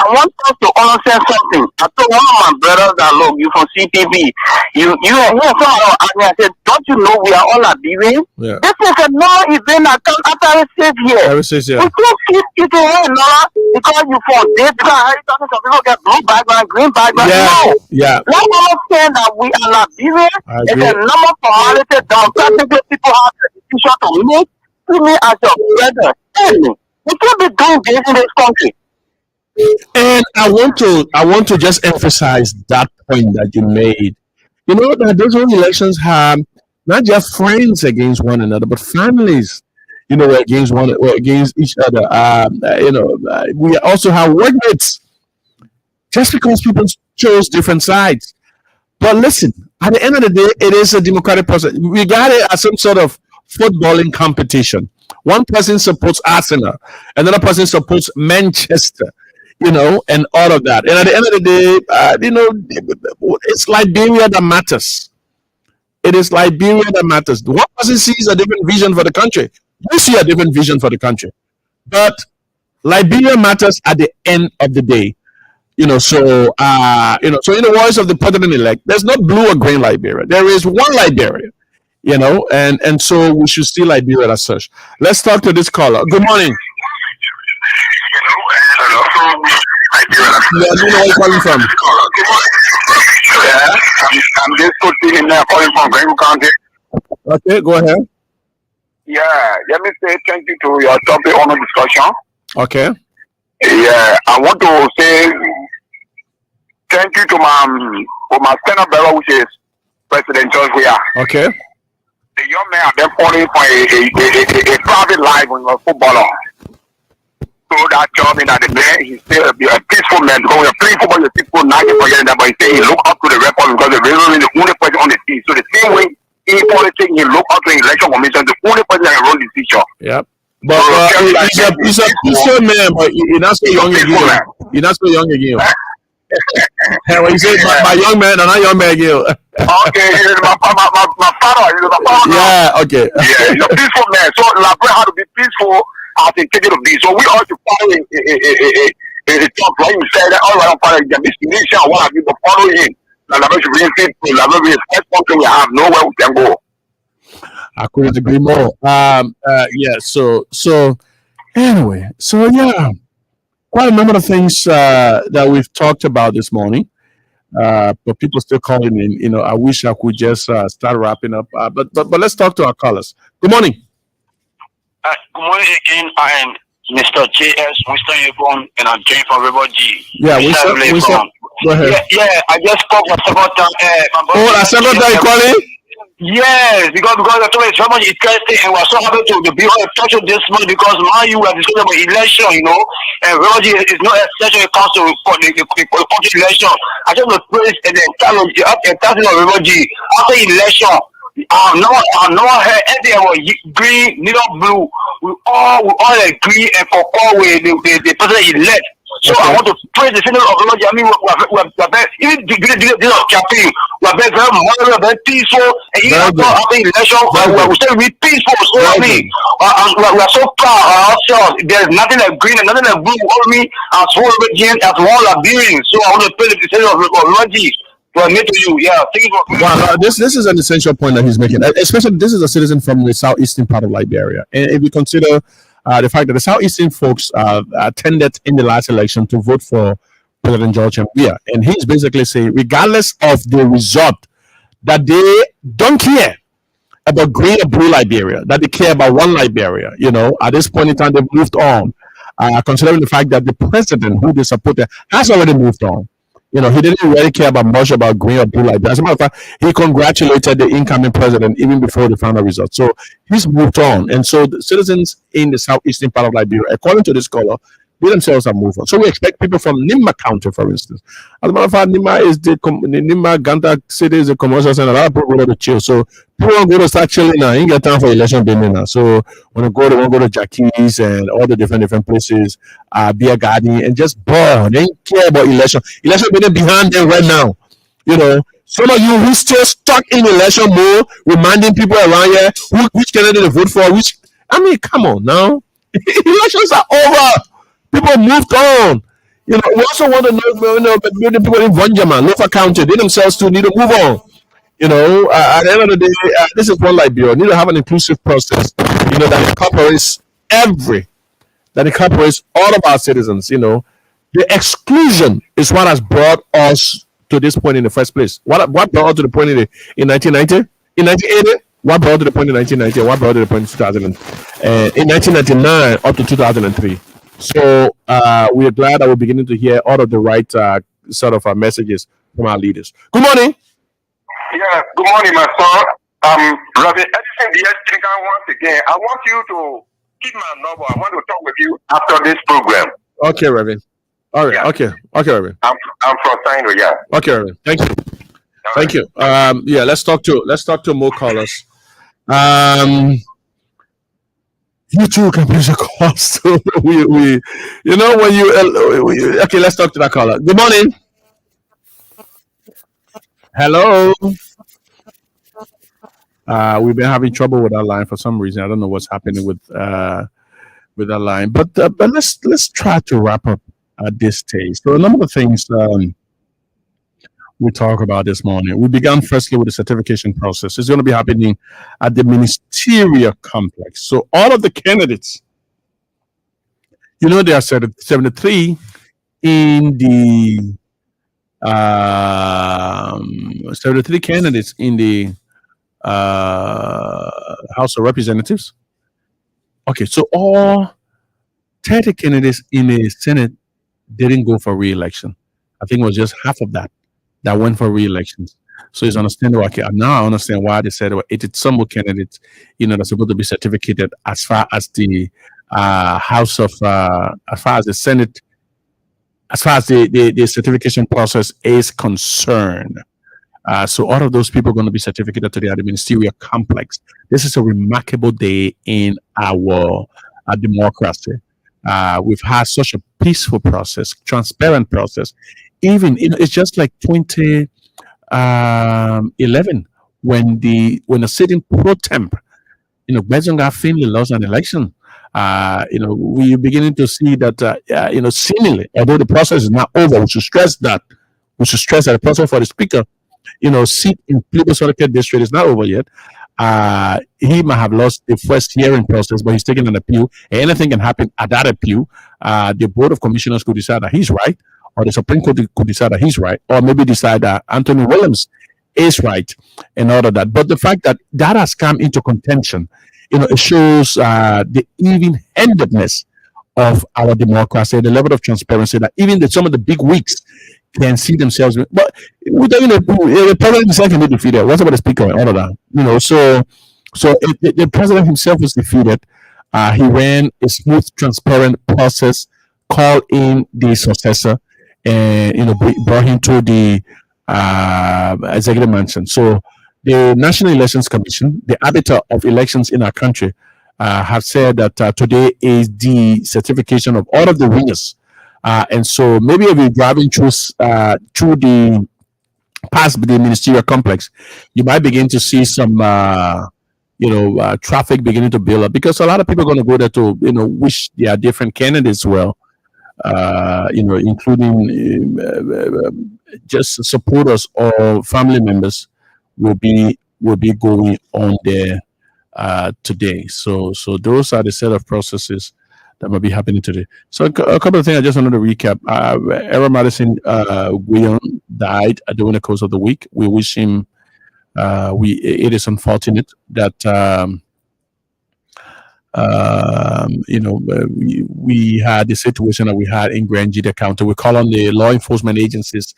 I want us to understand something. I told one of my brothers that, look, you from CPB, you are here. So I said, don't you know we are all Liberians? Yeah. This is a non-event that comes after I said here. We can't keep eating one another because you from this guy. Some people get blue background, green background. No. Yeah. Let us understand that we are Liberians. It's a number of formalities that practically people have the decision to make. To me as your brother. We can't be doing this in this country. And I want to just emphasize that point that you made. You know that those own elections have not just friends against one another, but families. Against each other. We also have workmates. Just because people chose different sides. But listen, at the end of the day, it is a democratic process. We got it as some sort of footballing competition. One person supports Arsenal, another person supports Manchester. And all of that. And at the end of the day, it's Liberia that matters. It is Liberia that matters. One person sees a different vision for the country. You see a different vision for the country. But Liberia matters at the end of the day. So in the voice of the president-elect, there's no blue or green Liberia. There is one Liberia. And so we should see Liberia as such. Let's talk to this caller. Good morning. Yeah, do you know where you're calling from? Yeah, I'm just putting in there calling from Greenwood County. Okay, go ahead. Yeah, let me say thank you to your topic on the discussion. Okay. Yeah, I want to say thank you to my Senate brother, which is President George Weah. Okay. The young man have been calling for a private life when you're a footballer. So that job in that the man, he's still a peaceful man. Because when you're playing football, you're peaceful, not you're forgetting that, but he said he look up to the record because the referee is the only person on the team. So the same way in politics, he look up to the election commission, the only person that can run the teacher. Yep. But he's a peaceful man, but he's not so young again. He's not so young again. When you say my young man, and not young man again. Okay, my father, Yeah, okay. Yeah, he's a peaceful man. So Labrador had to be peaceful as he take it to be. So we ought to follow a talk like you said that all around follow the destination and what have you, but follow him. Labrador should bring people. Labrador is the first country we have. Nowhere we can go. I couldn't agree more. Yeah. So anyway, quite a number of things that we've talked about this morning. But people still calling in. I wish I could just start wrapping up. But let's talk to our callers. Good morning. Good morning again. I am Mr. J.S. Winston Yvonne, and I'm joined from River G. Yeah, Winston. Go ahead. Yeah, I just spoke a second time. A second time calling? Yes, because I told you it's so much interesting, and we're so happy to be on a touch of this month because now you are discussing about election, and River G is no exception when it comes to the election. I just want to praise the entire of River G after election. I've never heard anything about green, neither blue. We all agree and concur with the president elect. So I want to praise the center of Lord. I mean, we're very, even this campaign, we're very moral, we're very peaceful, and even after the election, we say we're peaceful. So I mean, we're so proud of ourselves. There's nothing like green and nothing like blue. All me as one Liberian, as one Liberian. So I want to praise the center of Lord. To you, yeah. Thank you for this is an essential point that he's making. Especially, this is a citizen from the southeastern part of Liberia, and if you consider the fact that the southeastern folks attended in the last election to vote for President George Weah, and he's basically saying, regardless of the result, that they don't care about green or blue Liberia, that they care about one Liberia. At this point in time, they've moved on. considering the fact that the president who they supported has already moved on. He didn't really care about much about green or blue like that. As a matter of fact, he congratulated the incoming president even before the final result. So he's moved on. And so the citizens in the southeastern part of Liberia, according to this scholar, they themselves have moved on. So we expect people from Nimba County, for instance. As a matter of fact, Nimba Ganta City is a commercial center. A lot of people go to chill. So people want to go to start chilling now. Ain't got time for election building now. So when they want to go to Jackie's and all the different places, beer garden, and just ball. They don't care about election. Election building behind them right now. Some of you who still stuck in election mode, reminding people around here which candidate to vote for. Come on now. Elections are over. People moved on. We also want to know the people in Vonjama, Lofa County, they themselves too need to move on. At the end of the day, this is one Liberia. We need to have an inclusive process, that incorporates all of our citizens. The exclusion is what has brought us to this point in the first place. What brought us to the point in 1990? In 1980? What brought us to the point in 1990? What brought us to the point in 2000? In 1999 up to 2003. So we are glad that we're beginning to hear all of the right sort of messages from our leaders. Good morning. Yeah, good morning, my son. Reverend Edison D.S. once again. I want you to keep my number. I want to talk with you after this program. Okay, Reverend. All right. Yeah. Okay, Reverend. I'm from Sino, yeah. Okay, Reverend. Thank you. Thank you. Yeah, let's talk to more callers. You too can place a call. So when you okay, let's talk to that caller. Good morning. Hello. We've been having trouble with our line for some reason. I don't know what's happening with that line, but let's try to wrap up at this stage. So a number of things we talk about this morning. We began firstly with the certification process. It's going to be happening at the ministerial complex. So all of the candidates, there are 73 in the 73 candidates in the House of Representatives. Okay, so all 30 candidates in the Senate didn't go for re-election. I think it was just half of that went for re-elections. So it's understandable. Okay, now I understand why they said there were 80 some more candidates, that's supposed to be certificated as far as the House of, as far as the Senate, as far as the certification process is concerned. So all of those people are going to be certificated today at the ministerial complex. This is a remarkable day in our democracy. We've had such a peaceful process, transparent process. Even it's just like 2011 when the sitting pro temp, Bezonga finally lost an election. We're beginning to see that seemingly, although the process is not over, we should stress that the process for the speaker, seat in Plebiscite district is not over yet. He might have lost the first hearing process, but he's taking an appeal. Anything can happen at that appeal. The Board of Commissioners could decide that he's right, or the Supreme Court could decide that he's right, or maybe decide that Anthony Williams is right, and all of that. But the fact that has come into contention, it shows the even-handedness of our democracy, the level of transparency that even some of the big wigs can see themselves. But the president himself can be defeated. What's about the speaker and all of that? So the president himself was defeated. He ran a smooth, transparent process, called in the successor, and brought him to the executive mansion. So the National Elections Commission, the arbiter of elections in our country, have said that today is the certification of all of the winners. And so maybe if you're driving through the past the ministerial complex, you might begin to see some traffic beginning to build up, because a lot of people are going to go there to wish their different candidates well, including just supporters or family members will be going on there today. So those are the set of processes that might be happening today. So a couple of things I just wanted to recap. Errol Madison Guion died during the course of the week. We wish him. It is unfortunate that We had the situation that we had in Grand Jita County. We call on the law enforcement agencies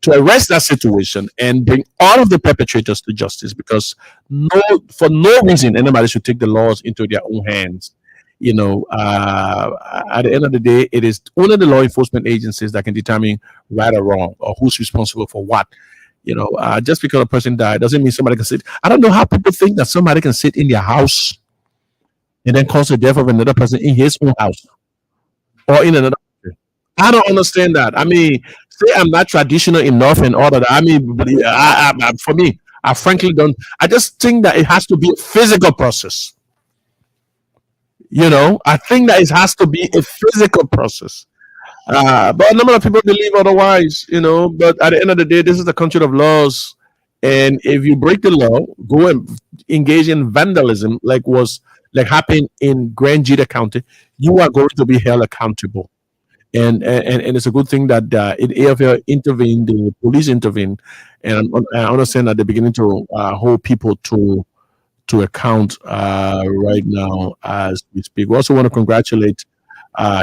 to arrest that situation and bring all of the perpetrators to justice, because for no reason anybody should take the laws into their own hands. At the end of the day, it is only the law enforcement agencies that can determine right or wrong, or who's responsible for what. Just because a person died doesn't mean somebody can sit. I don't know how people think that somebody can sit in their house and then cause the death of another person in his own house or in another country. I don't understand that. I mean, say I'm not traditional enough and all of that. I mean, but for me, I frankly don't. I just think that it has to be a physical process. I think that it has to be a physical process. But a number of people believe otherwise. But at the end of the day, this is the country of laws. And if you break the law, go and engage in vandalism, like happened in Grand Jita County, you are going to be held accountable. And it's a good thing that AFL intervened, the police intervened, and I understand that they're beginning to hold people to account right now as we speak. We also want to congratulate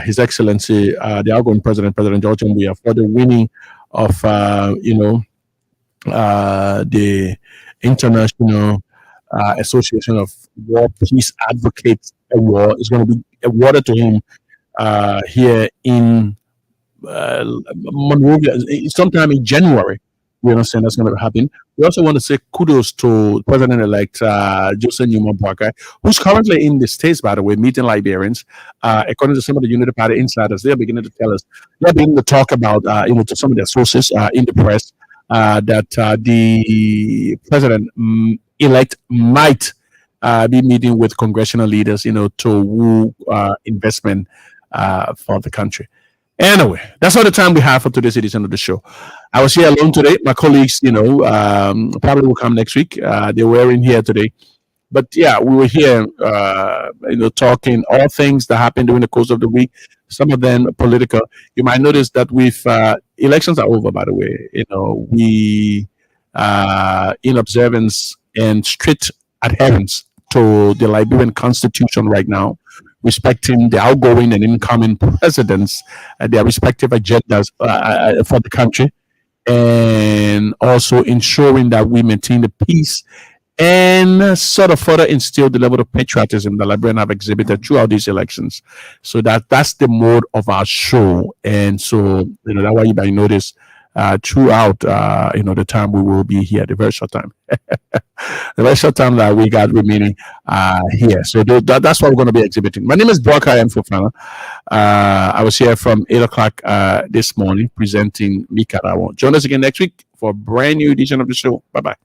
His Excellency, the outgoing President George Mbuya, for the winning of the International Association of War Peace Advocates Award. Is going to be awarded to him here in Monrovia sometime in January. We understand that's going to happen. We also want to say kudos to President-elect Joseph Newman Parker, who's currently in the States, by the way, meeting Liberians. According to some of the Unity Party insiders, they're beginning to tell us, they're beginning to talk about, to some of their sources in the press, that the president-elect might be meeting with congressional leaders, to woo investment for the country. Anyway, that's all the time we have for today's edition of the show. I was here alone today. My colleagues, probably will come next week. They were in here today. But yeah, we were here, talking all things that happened during the course of the week. Some of them political. You might notice that elections are over, by the way. We, in observance and strict adherence to the Liberian Constitution right now, respecting the outgoing and incoming presidents, their respective agendas for the country, and also ensuring that we maintain the peace and sort of further instill the level of patriotism that Liberians have exhibited throughout these elections. So that's the mode of our show. And so, that's why you might notice throughout, the time we will be here, the very short time. The very short time that we got remaining here. So that's what we're going to be exhibiting. My name is Brock. I am Fofana. I was here from 8 o'clock this morning presenting Micat. Join us again next week for a brand new edition of the show. Bye-bye.